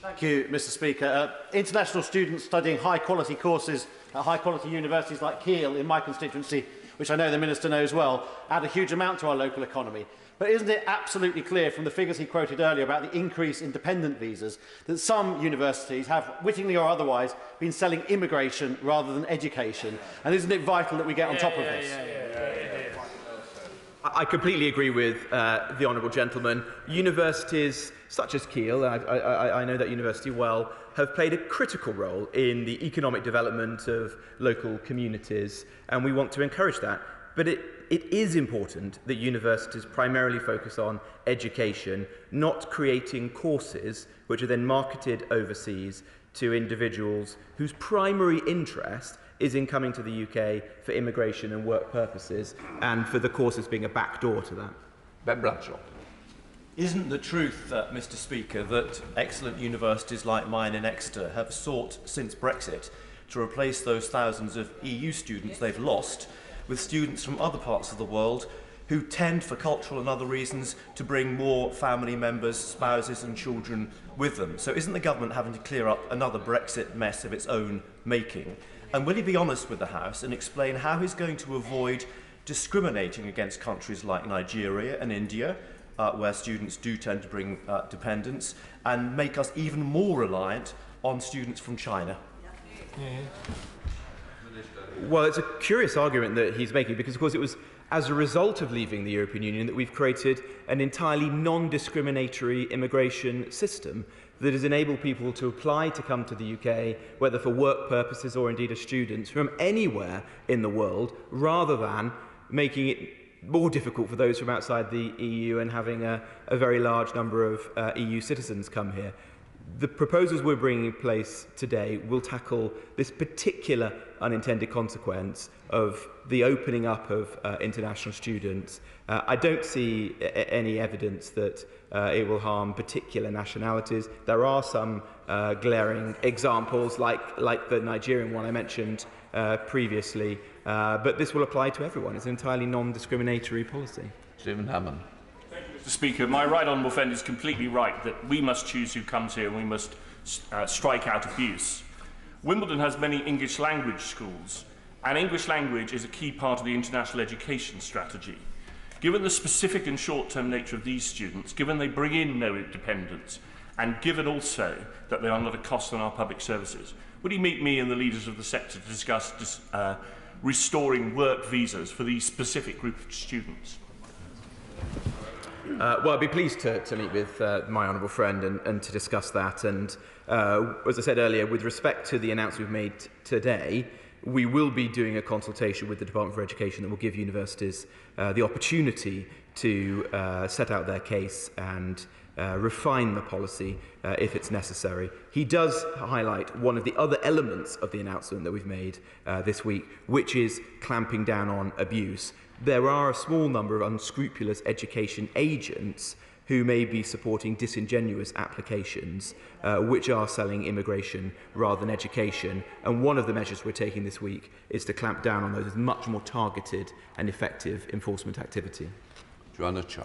Thank you, Mr. Speaker. International students studying high-quality courses at high-quality universities like Kiel in my constituency, which I know the Minister knows well, add a huge amount to our local economy. But isn't it absolutely clear from the figures he quoted earlier about the increase in dependent visas that some universities have, wittingly or otherwise, been selling immigration rather than education? And isn't it vital that we get on top of this?
I completely agree with the Honourable Gentleman. Universities such as Kiel, I know that university well, have played a critical role in the economic development of local communities, and we want to encourage that. But it is important that universities primarily focus on education, not creating courses which are then marketed overseas to individuals whose primary interest is in coming to the UK for immigration and work purposes, and for the courses being a backdoor to that.
Ben Bradshaw.
Isn't the truth, Mr. Speaker, that excellent universities like mine in Exeter have sought since Brexit to replace those thousands of EU students they've lost with students from other parts of the world who tend, for cultural and other reasons, to bring more family members, spouses and children with them. So isn't the government having to clear up another Brexit mess of its own making? And will he be honest with the House and explain how he's going to avoid discriminating against countries like Nigeria and India, where students do tend to bring dependents, and make us even more reliant on students from China?
Well, it's a curious argument that he's making, because, of course, it was as a result of leaving the European Union that we've created an entirely non-discriminatory immigration system that has enabled people to apply to come to the UK, whether for work purposes or indeed as students, from anywhere in the world, rather than making it more difficult for those from outside the EU and having a very large number of EU citizens come here. The proposals we're bringing in place today will tackle this particular unintended consequence of the opening up of international students. I don't see any evidence that it will harm particular nationalities. There are some glaring examples, like the Nigerian one I mentioned previously, but this will apply to everyone. It's an entirely non-discriminatory policy.
Stephen Hammond.
Mr. Speaker, my right honourable friend is completely right that we must choose who comes here and we must strike out abuse. Wimbledon has many English language schools, and English language is a key part of the international education strategy. Given the specific and short-term nature of these students, given they bring in no dependents, and given also that they are not a cost on our public services, would he meet me and the leaders of the sector to discuss restoring work visas for these specific group of students?
Well, I'd be pleased to meet with my honourable friend and to discuss that. And as I said earlier, with respect to the announcement we've made today, we will be doing a consultation with the Department for Education that will give universities the opportunity to set out their case and refine the policy if it's necessary. He does highlight one of the other elements of the announcement that we've made this week, which is clamping down on abuse. There are a small number of unscrupulous education agents who may be supporting disingenuous applications, which are selling immigration rather than education. And one of the measures we're taking this week is to clamp down on those with much more targeted and effective enforcement activity.
Joanna Chari.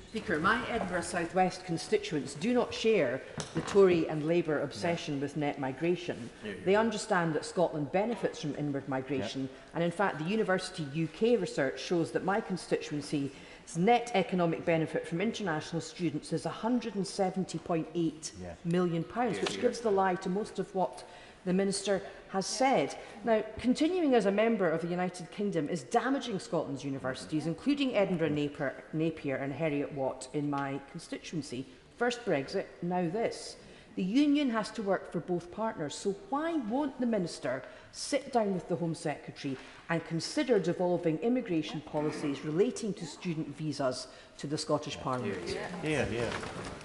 Speaker, my Edinburgh South West constituents do not share the Tory and Labour obsession with net migration. They understand that Scotland benefits from inward migration, and in fact the University UK research shows that my constituency's net economic benefit from international students is £170.8 million, which gives the lie to most of what the Minister has said. Now, continuing as a member of the United Kingdom is damaging Scotland's universities, including Edinburgh, Napier and Heriot-Watt in my constituency. First Brexit, now this. The union has to work for both partners, so why won't the Minister sit down with the Home Secretary and consider devolving immigration policies relating to student visas to the Scottish Parliament?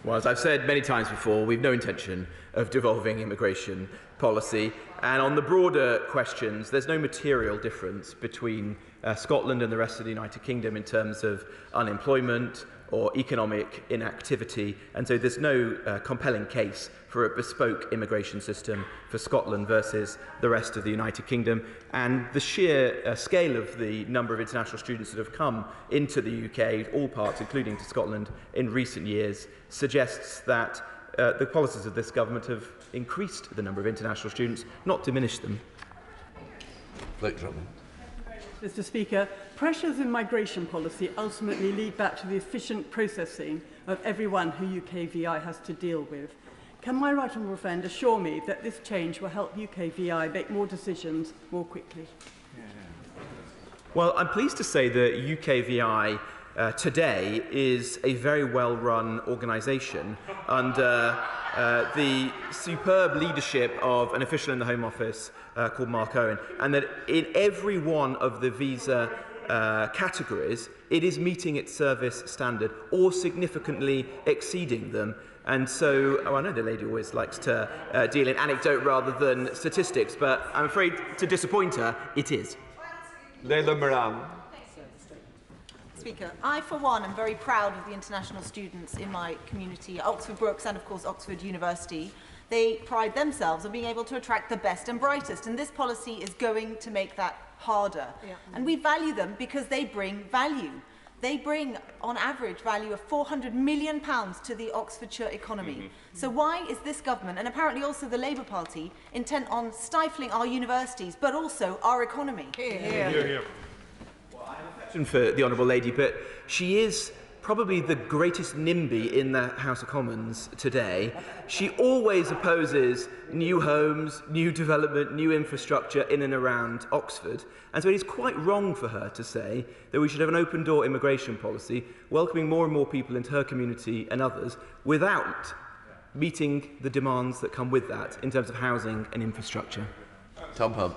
Well, as I've said many times before, we've no intention of devolving immigration policy. And on the broader questions, there's no material difference between Scotland and the rest of the United Kingdom in terms of unemployment or economic inactivity, and so there's no compelling case for a bespoke immigration system for Scotland versus the rest of the United Kingdom. And the sheer scale of the number of international students that have come into the UK, all parts, including to Scotland, in recent years, suggests that the policies of this government have increased the number of international students, not diminished them.
Mr. Speaker, pressures in migration policy ultimately lead back to the efficient processing of everyone who UKVI has to deal with. Can my right honourable friend assure me that this change will help UKVI make more decisions more quickly?
Well, I'm pleased to say that UKVI today is a very well-run organisation under the superb leadership of an official in the Home Office called Mark Owen, and that in every one of the visa categories, it is meeting its service standard or significantly exceeding them. And so, I know the lady always likes to deal in anecdote rather than statistics, but I'm afraid to disappoint her, it is.
Leila Moran.
Speaker, I, for one, am very proud of the international students in my community, Oxford Brookes and, of course, Oxford University.
They pride themselves on being able to attract the best and brightest, and this policy is going to make that harder. And we value them because they bring value. They bring, on average, value of £400 million to the Oxfordshire economy. So why is this government, and apparently also the Labour Party, intent on stifling our universities, but also our economy?
Well, I have affection for the Honourable Lady, but she is probably the greatest NIMBY in the House of Commons today. She always opposes new homes, new development, new infrastructure in and around Oxford. And so it is quite wrong for her to say that we should have an open-door immigration policy, welcoming more and more people into her community and others, without meeting the demands that come with that in terms of housing and infrastructure.
Tom Hum.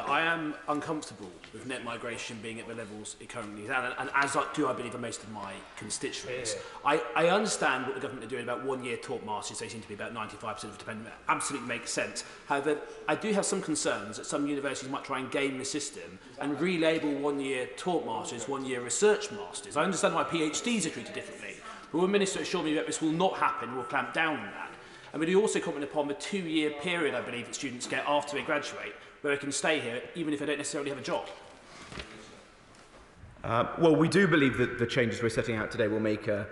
I am uncomfortable with net migration being at the levels it currently is at, and as do I believe most of my constituents. I understand what the government are doing about one-year talk masters. They seem to be about 95% of dependent. Absolutely makes sense. However, I do have some concerns that some universities might try and game the system and relabel one-year talk masters one-year research masters. I understand why PhDs are treated differently, but one minister assured me that this will not happen. We'll clamp down on that. And we do also comment upon the 2-year period, I believe, that students get after they graduate, where they can stay here even if they don't necessarily have a job.
Well, we do believe that the changes we're setting out today will make a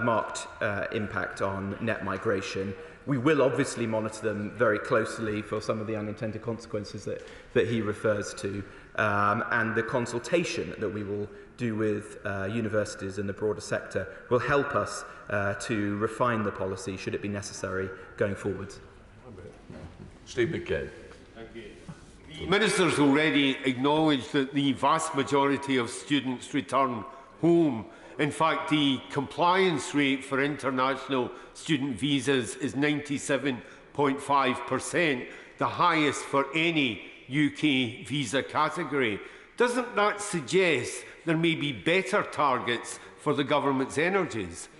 marked impact on net migration. We will obviously monitor them very closely for some of the unintended consequences that he refers to, and the consultation that we will do with universities and the broader sector will help us to refine the policy should it be necessary going forward.
Steve McCain.
The Minister's already acknowledged that the vast majority of students return home. In fact, the compliance rate for international student visas is 97.5%, the highest for any UK visa category. Doesn't that suggest there may be better targets for the government's energies?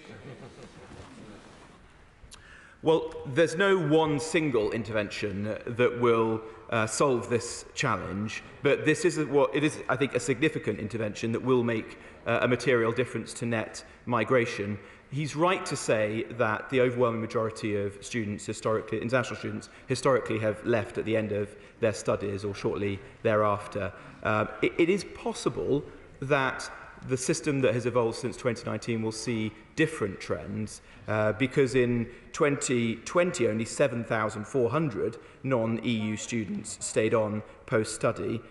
Well, there's no one single intervention that will solve this challenge, but this is I think, a significant intervention that will make a material difference to net migration. He's right to say that the overwhelming majority of students, international students, historically have left at the end of their studies or shortly thereafter. It is possible that the system that has evolved since 2019 will see different trends because in 2020 only 7,400 non-EU students stayed on post-study.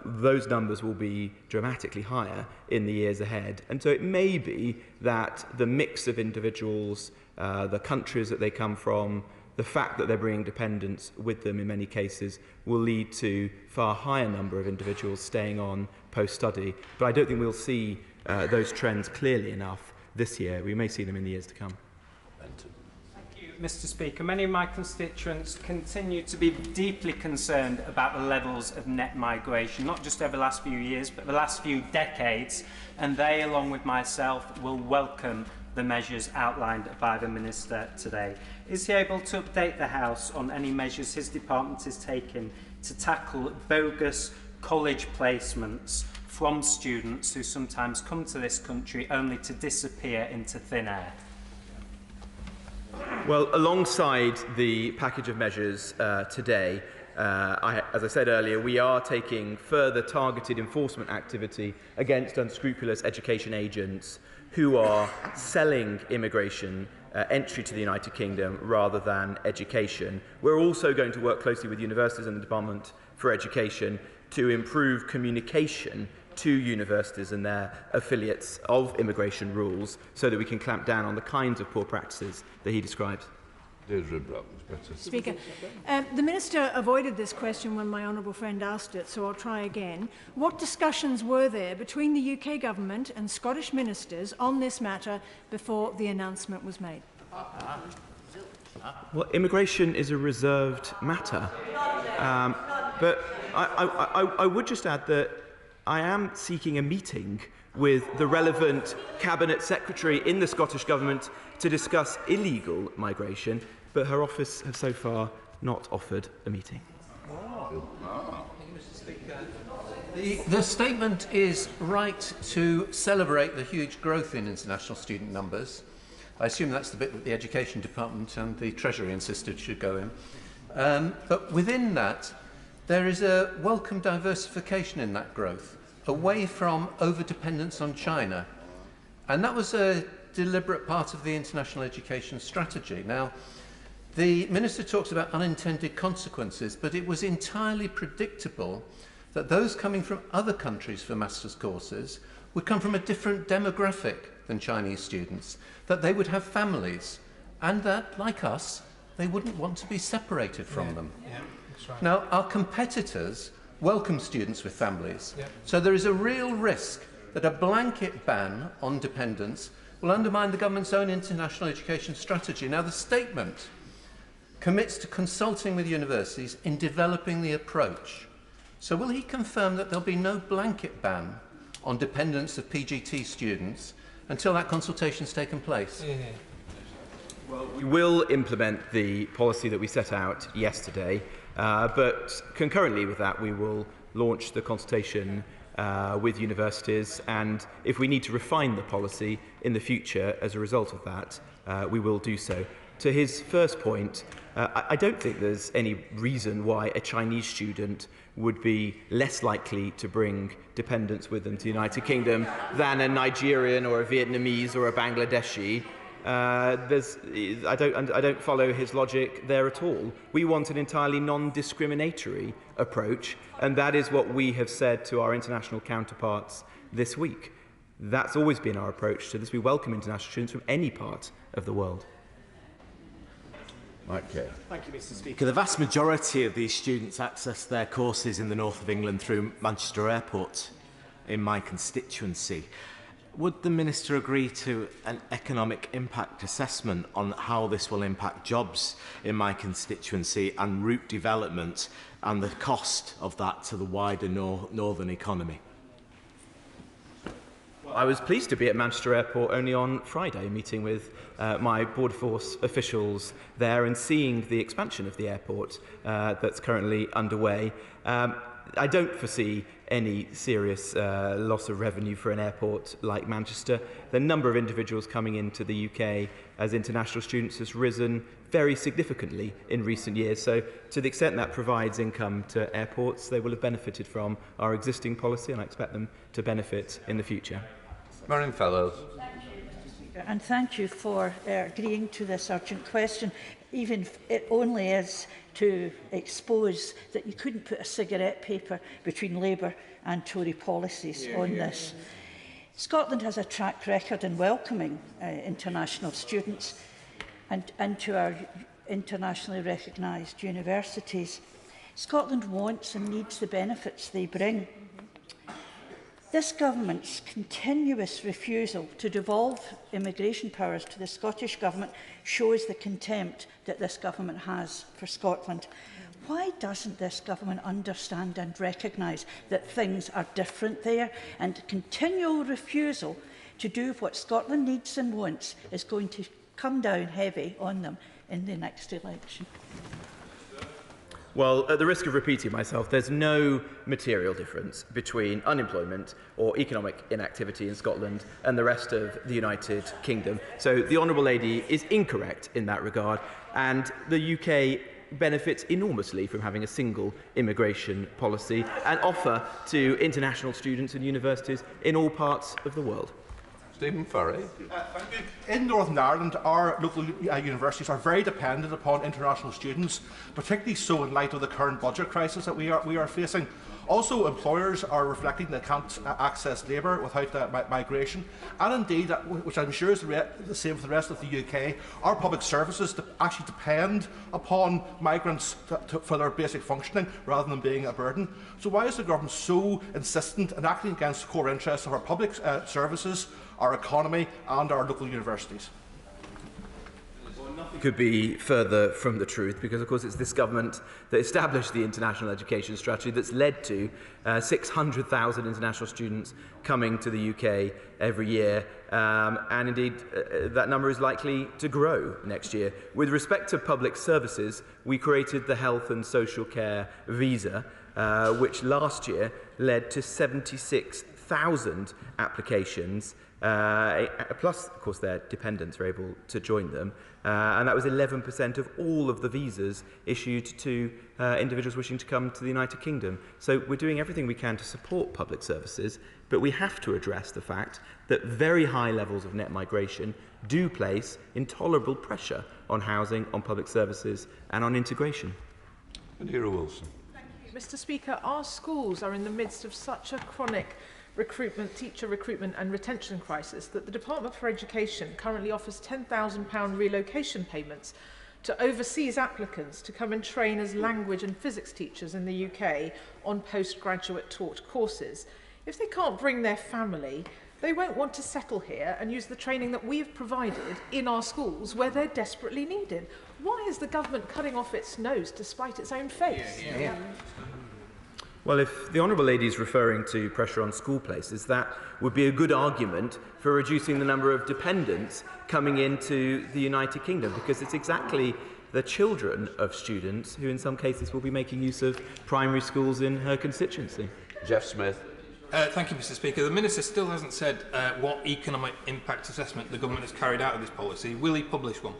Those numbers will be dramatically higher in the years ahead. And so it may be that the mix of individuals, the countries that they come from, the fact that they're bringing dependents with them in many cases will lead to far higher number of individuals staying on post-study. But I don't think we'll see those trends clearly enough this year. We may see them in the years to come.
Mr. Speaker, many of my constituents continue to be deeply concerned about the levels of net migration, not just over the last few years, but the last few decades, and they, along with myself, will welcome the measures outlined by the Minister today. Is he able to update the House on any measures his department is taking to tackle bogus college placements from students who sometimes come to this country only to disappear into thin air?
Well, alongside the package of measures today, as I said earlier, we are taking further targeted enforcement activity against unscrupulous education agents who are selling immigration entry to the United Kingdom rather than education. We're also going to work closely with universities and the Department for Education to improve communication to universities and their affiliates of immigration rules so that we can clamp down on the kinds of poor practices that he describes.
Speaker, the Minister avoided this question when my honourable friend asked it, so I'll try again. What discussions were there between the UK Government and Scottish ministers on this matter before the announcement was made?
Well, immigration is a reserved matter. But I would just add that I am seeking a meeting with the relevant Cabinet Secretary in the Scottish Government to discuss illegal migration, but her office has so far not offered a meeting.
The statement is right to celebrate the huge growth in international student numbers,
I assume that's the bit that the Education Department and the Treasury insisted should go in. But within that, there is a welcome diversification in that growth, away from over-dependence on China. And that was a deliberate part of the international education strategy. Now, the Minister talks about unintended consequences, but it was entirely predictable that those coming from other countries for master's courses would come from a different demographic than Chinese students, that they would have families, and that, like us, they wouldn't want to be separated from them. That's right. Now, our competitors welcome students with families, so there is a real risk that a blanket ban on dependence will undermine the government's own international education strategy. Now, the statement commits to consulting with universities in developing the approach. So will he confirm that there'll be no blanket ban on dependence of PGT students until that consultation's taken place?
Well, we will implement the policy that we set out yesterday, but concurrently with that, we will launch the consultation with universities, and if we need to refine the policy in the future as a result of that, we will do so. To his first point, I don't think there's any reason why a Chinese student would be less likely to bring dependents with them to the United Kingdom than a Nigerian or a Vietnamese or a Bangladeshi. I don't follow his logic there at all. We want an entirely non-discriminatory approach, and that is what we have said to our international counterparts this week. That's always been our approach to this. We welcome international students from any part of the world.
Okay. Thank you, Mr. Speaker. The vast majority of these students access their courses in the north of England through Manchester Airport in my constituency. Would the Minister agree to an economic impact assessment on how this will impact jobs in my constituency and route development and the cost of that to the wider northern economy?
I was pleased to be at Manchester Airport only on Friday, meeting with my Border Force officials there and seeing the expansion of the airport that's currently underway. I don't foresee any serious loss of revenue for an airport like Manchester. The number of individuals coming into the UK as international students has risen very significantly in recent years. So to the extent that provides income to airports, they will have benefited from our existing policy, and I expect them to benefit in the future.
Marion Fellows.
And thank you for agreeing to this urgent question, even if it only is to expose that you couldn't put a cigarette paper between Labour and Tory policies on this. Scotland has a track record in welcoming international students and to our internationally recognised universities. Scotland wants and needs the benefits they bring. This government's continuous refusal to devolve immigration powers to the Scottish Government shows the contempt that this government has for Scotland. Why doesn't this government understand and recognise that things are different there, and continual refusal to do what Scotland needs and wants is going to come down heavy on them in the next election?
Well, at the risk of repeating myself, there's no material difference between unemployment or economic inactivity in Scotland and the rest of the United Kingdom. So the Honourable Lady is incorrect in that regard, and the UK benefits enormously from having a single immigration policy and offer to international students and universities in all parts of the world.
Stephen Furry.
In Northern Ireland, our local universities are very dependent upon international students, particularly so in light of the current budget crisis that we are facing. Also, employers are reflecting they can't access labour without migration, and indeed, which I'm sure is the same for the rest of the UK, our public services actually depend upon migrants for their basic functioning rather than being a burden. So why is the government so insistent in acting against the core interests of our public services, our economy and our local universities?
Could be further from the truth, because of course it's this government that established the international education strategy that's led to 600,000 international students coming to the UK every year, and indeed that number is likely to grow next year. With respect to public services, we created the Health and Social Care Visa, which last year led to 76,000 applications plus, of course, their dependents were able to join them. And that was 11% of all of the visas issued to individuals wishing to come to the United Kingdom. So we're doing everything we can to support public services, but we have to address the fact that very high levels of net migration do place intolerable pressure on housing, on public services and on integration.
Anira Wilson.
Mr. Speaker, our schools are in the midst of such a chronic teacher recruitment and retention crisis that the Department for Education currently offers £10,000 relocation payments to overseas applicants to come and train as language and physics teachers in the UK on postgraduate taught courses. If they can't bring their family, they won't want to settle here and use the training that we have provided in our schools where they're desperately needed. Why is the government cutting off its nose to spite its own face?
Well, if the Honourable Lady is referring to pressure on school places, that would be a good argument for reducing the number of dependents coming into the United Kingdom, because it's exactly the children of students who in some cases will be making use of primary schools in her constituency.
Jeff Smith.
Thank you, Mr. Speaker. The Minister still hasn't said what economic impact assessment the government has carried out of this policy. Will he publish one?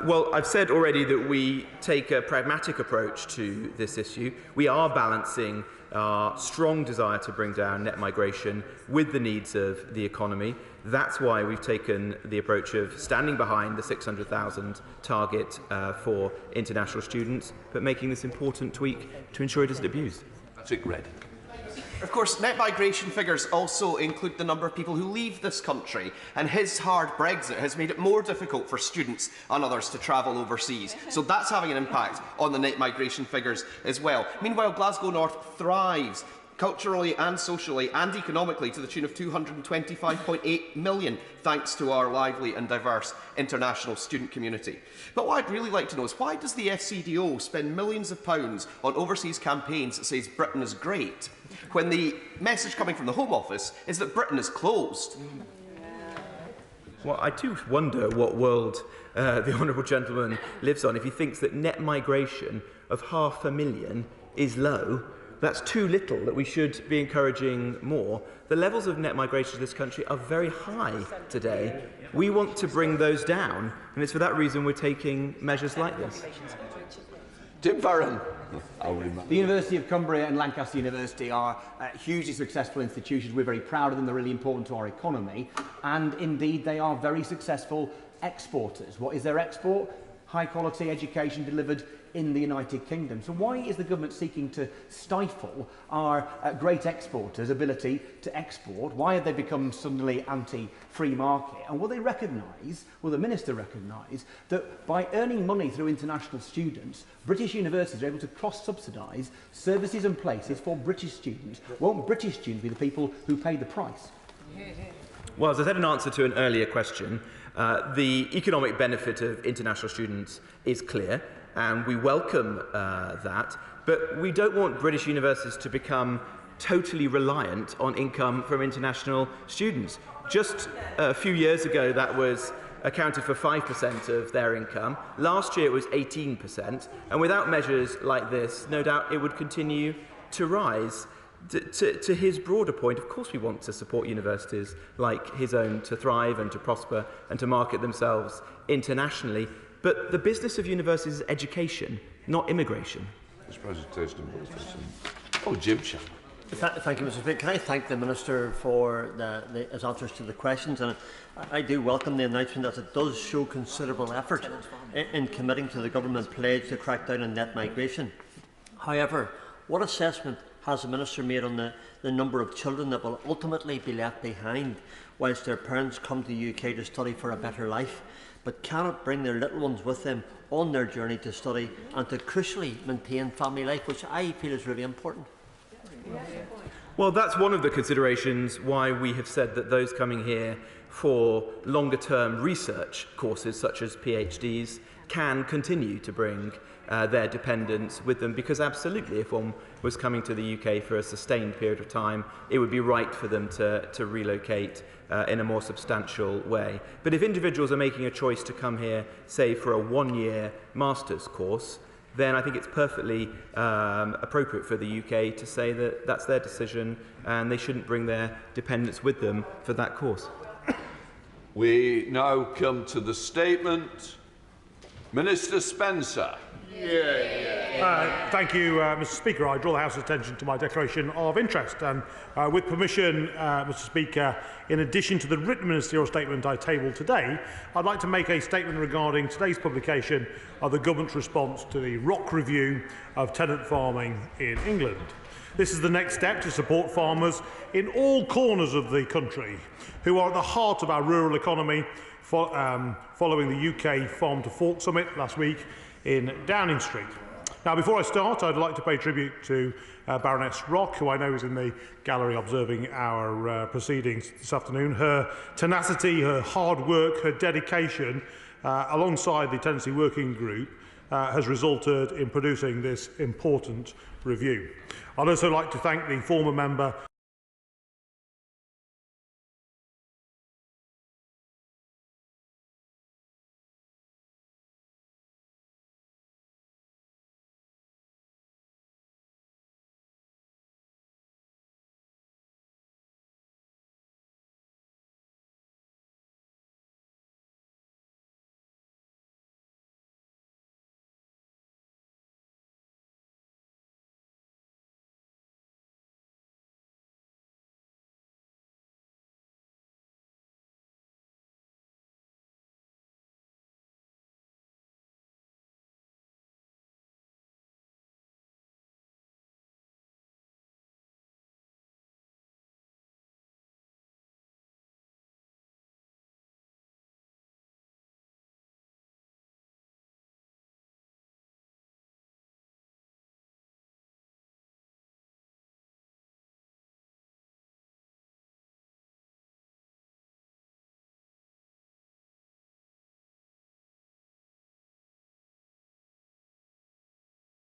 Well, I've said already that we take a pragmatic approach to this issue. We are balancing our strong desire to bring down net migration with the needs of the economy. That's why we've taken the approach of standing behind the 600,000 target for international students, but making this important tweak to ensure it isn't abused.
That's it, Red.
Of course, net migration figures also include the number of people who leave this country, and his hard Brexit has made it more difficult for students and others to travel overseas. So that's having an impact on the net migration figures as well. Meanwhile, Glasgow North thrives culturally and socially and economically to the tune of £225.8 million, thanks to our lively and diverse international student community. But what I'd really like to know is, why does the FCDO spend millions of pounds on overseas campaigns that says Britain is great, when the message coming from the Home Office is that Britain is closed?
Well, I do wonder what world the Honourable Gentleman lives on if he thinks that net migration of 500,000 is low. That's too little, that we should be encouraging more. The levels of net migration to this country are very high today. We want to bring those down, and it's for that reason we're taking measures like this.
Tim Farron.
The University of Cumbria and Lancaster University are hugely successful institutions. We're very proud of them. They're really important to our economy. And indeed, they are very successful exporters. What is their export? High quality education delivered in the United Kingdom. So why is the government seeking to stifle our great exporters' ability to export? Why have they become suddenly anti-free market? And will they recognise, will the Minister recognise, that by earning money through international students, British universities are able to cross-subsidise services and places for British students? Won't British students be the people who pay the price?
Well, as I said in answer to an earlier question, the economic benefit of international students is clear, and we welcome that, but we don't want British universities to become totally reliant on income from international students. Just a few years ago, that was accounted for 5% of their income. Last year, it was 18%, and without measures like this, no doubt it would continue to rise. To his broader point, of course we want to support universities like his own to thrive and to prosper and to market themselves internationally. But the business of universities is education, not immigration.
This presentation. Oh, Jim Chan.
Thank you, Mr. Speaker. Can I thank the Minister for his answers to the questions? And I do welcome the announcement that it does show considerable effort in committing to the government pledge to crack down on net migration. However, what assessment has the Minister made on the number of children that will ultimately be left behind whilst their parents come to the UK to study for a better life, but cannot bring their little ones with them on their journey to study and to crucially maintain family life, which I feel is really important?
Well, that's one of the considerations why we have said that those coming here for longer-term research courses, such as PhDs, can continue to bring their dependents with them, because absolutely, if one was coming to the UK for a sustained period of time, it would be right for them to relocate in a more substantial way. But if individuals are making a choice to come here, say, for a one-year master's course, then I think it's perfectly appropriate for the UK to say that that's their decision and they shouldn't bring their dependents with them for that course.
We now come to the statement. Minister Spencer.
Thank you, Mr. Speaker. I draw the House's attention to my declaration of interest. And with permission, Mr. Speaker, in addition to the written ministerial statement I tabled today, I'd like to make a statement regarding today's publication of the government's response to the ROC review of tenant farming in England. This is the next step to support farmers in all corners of the country who are at the heart of our rural economy, following the UK Farm to Fork Summit last week in Downing Street. Now, before I start, I'd like to pay tribute to Baroness Rock, who I know is in the gallery observing our proceedings this afternoon. Her tenacity, her hard work, her dedication, alongside the Tenancy Working Group, has resulted in producing this important review. I'd also like to thank the former member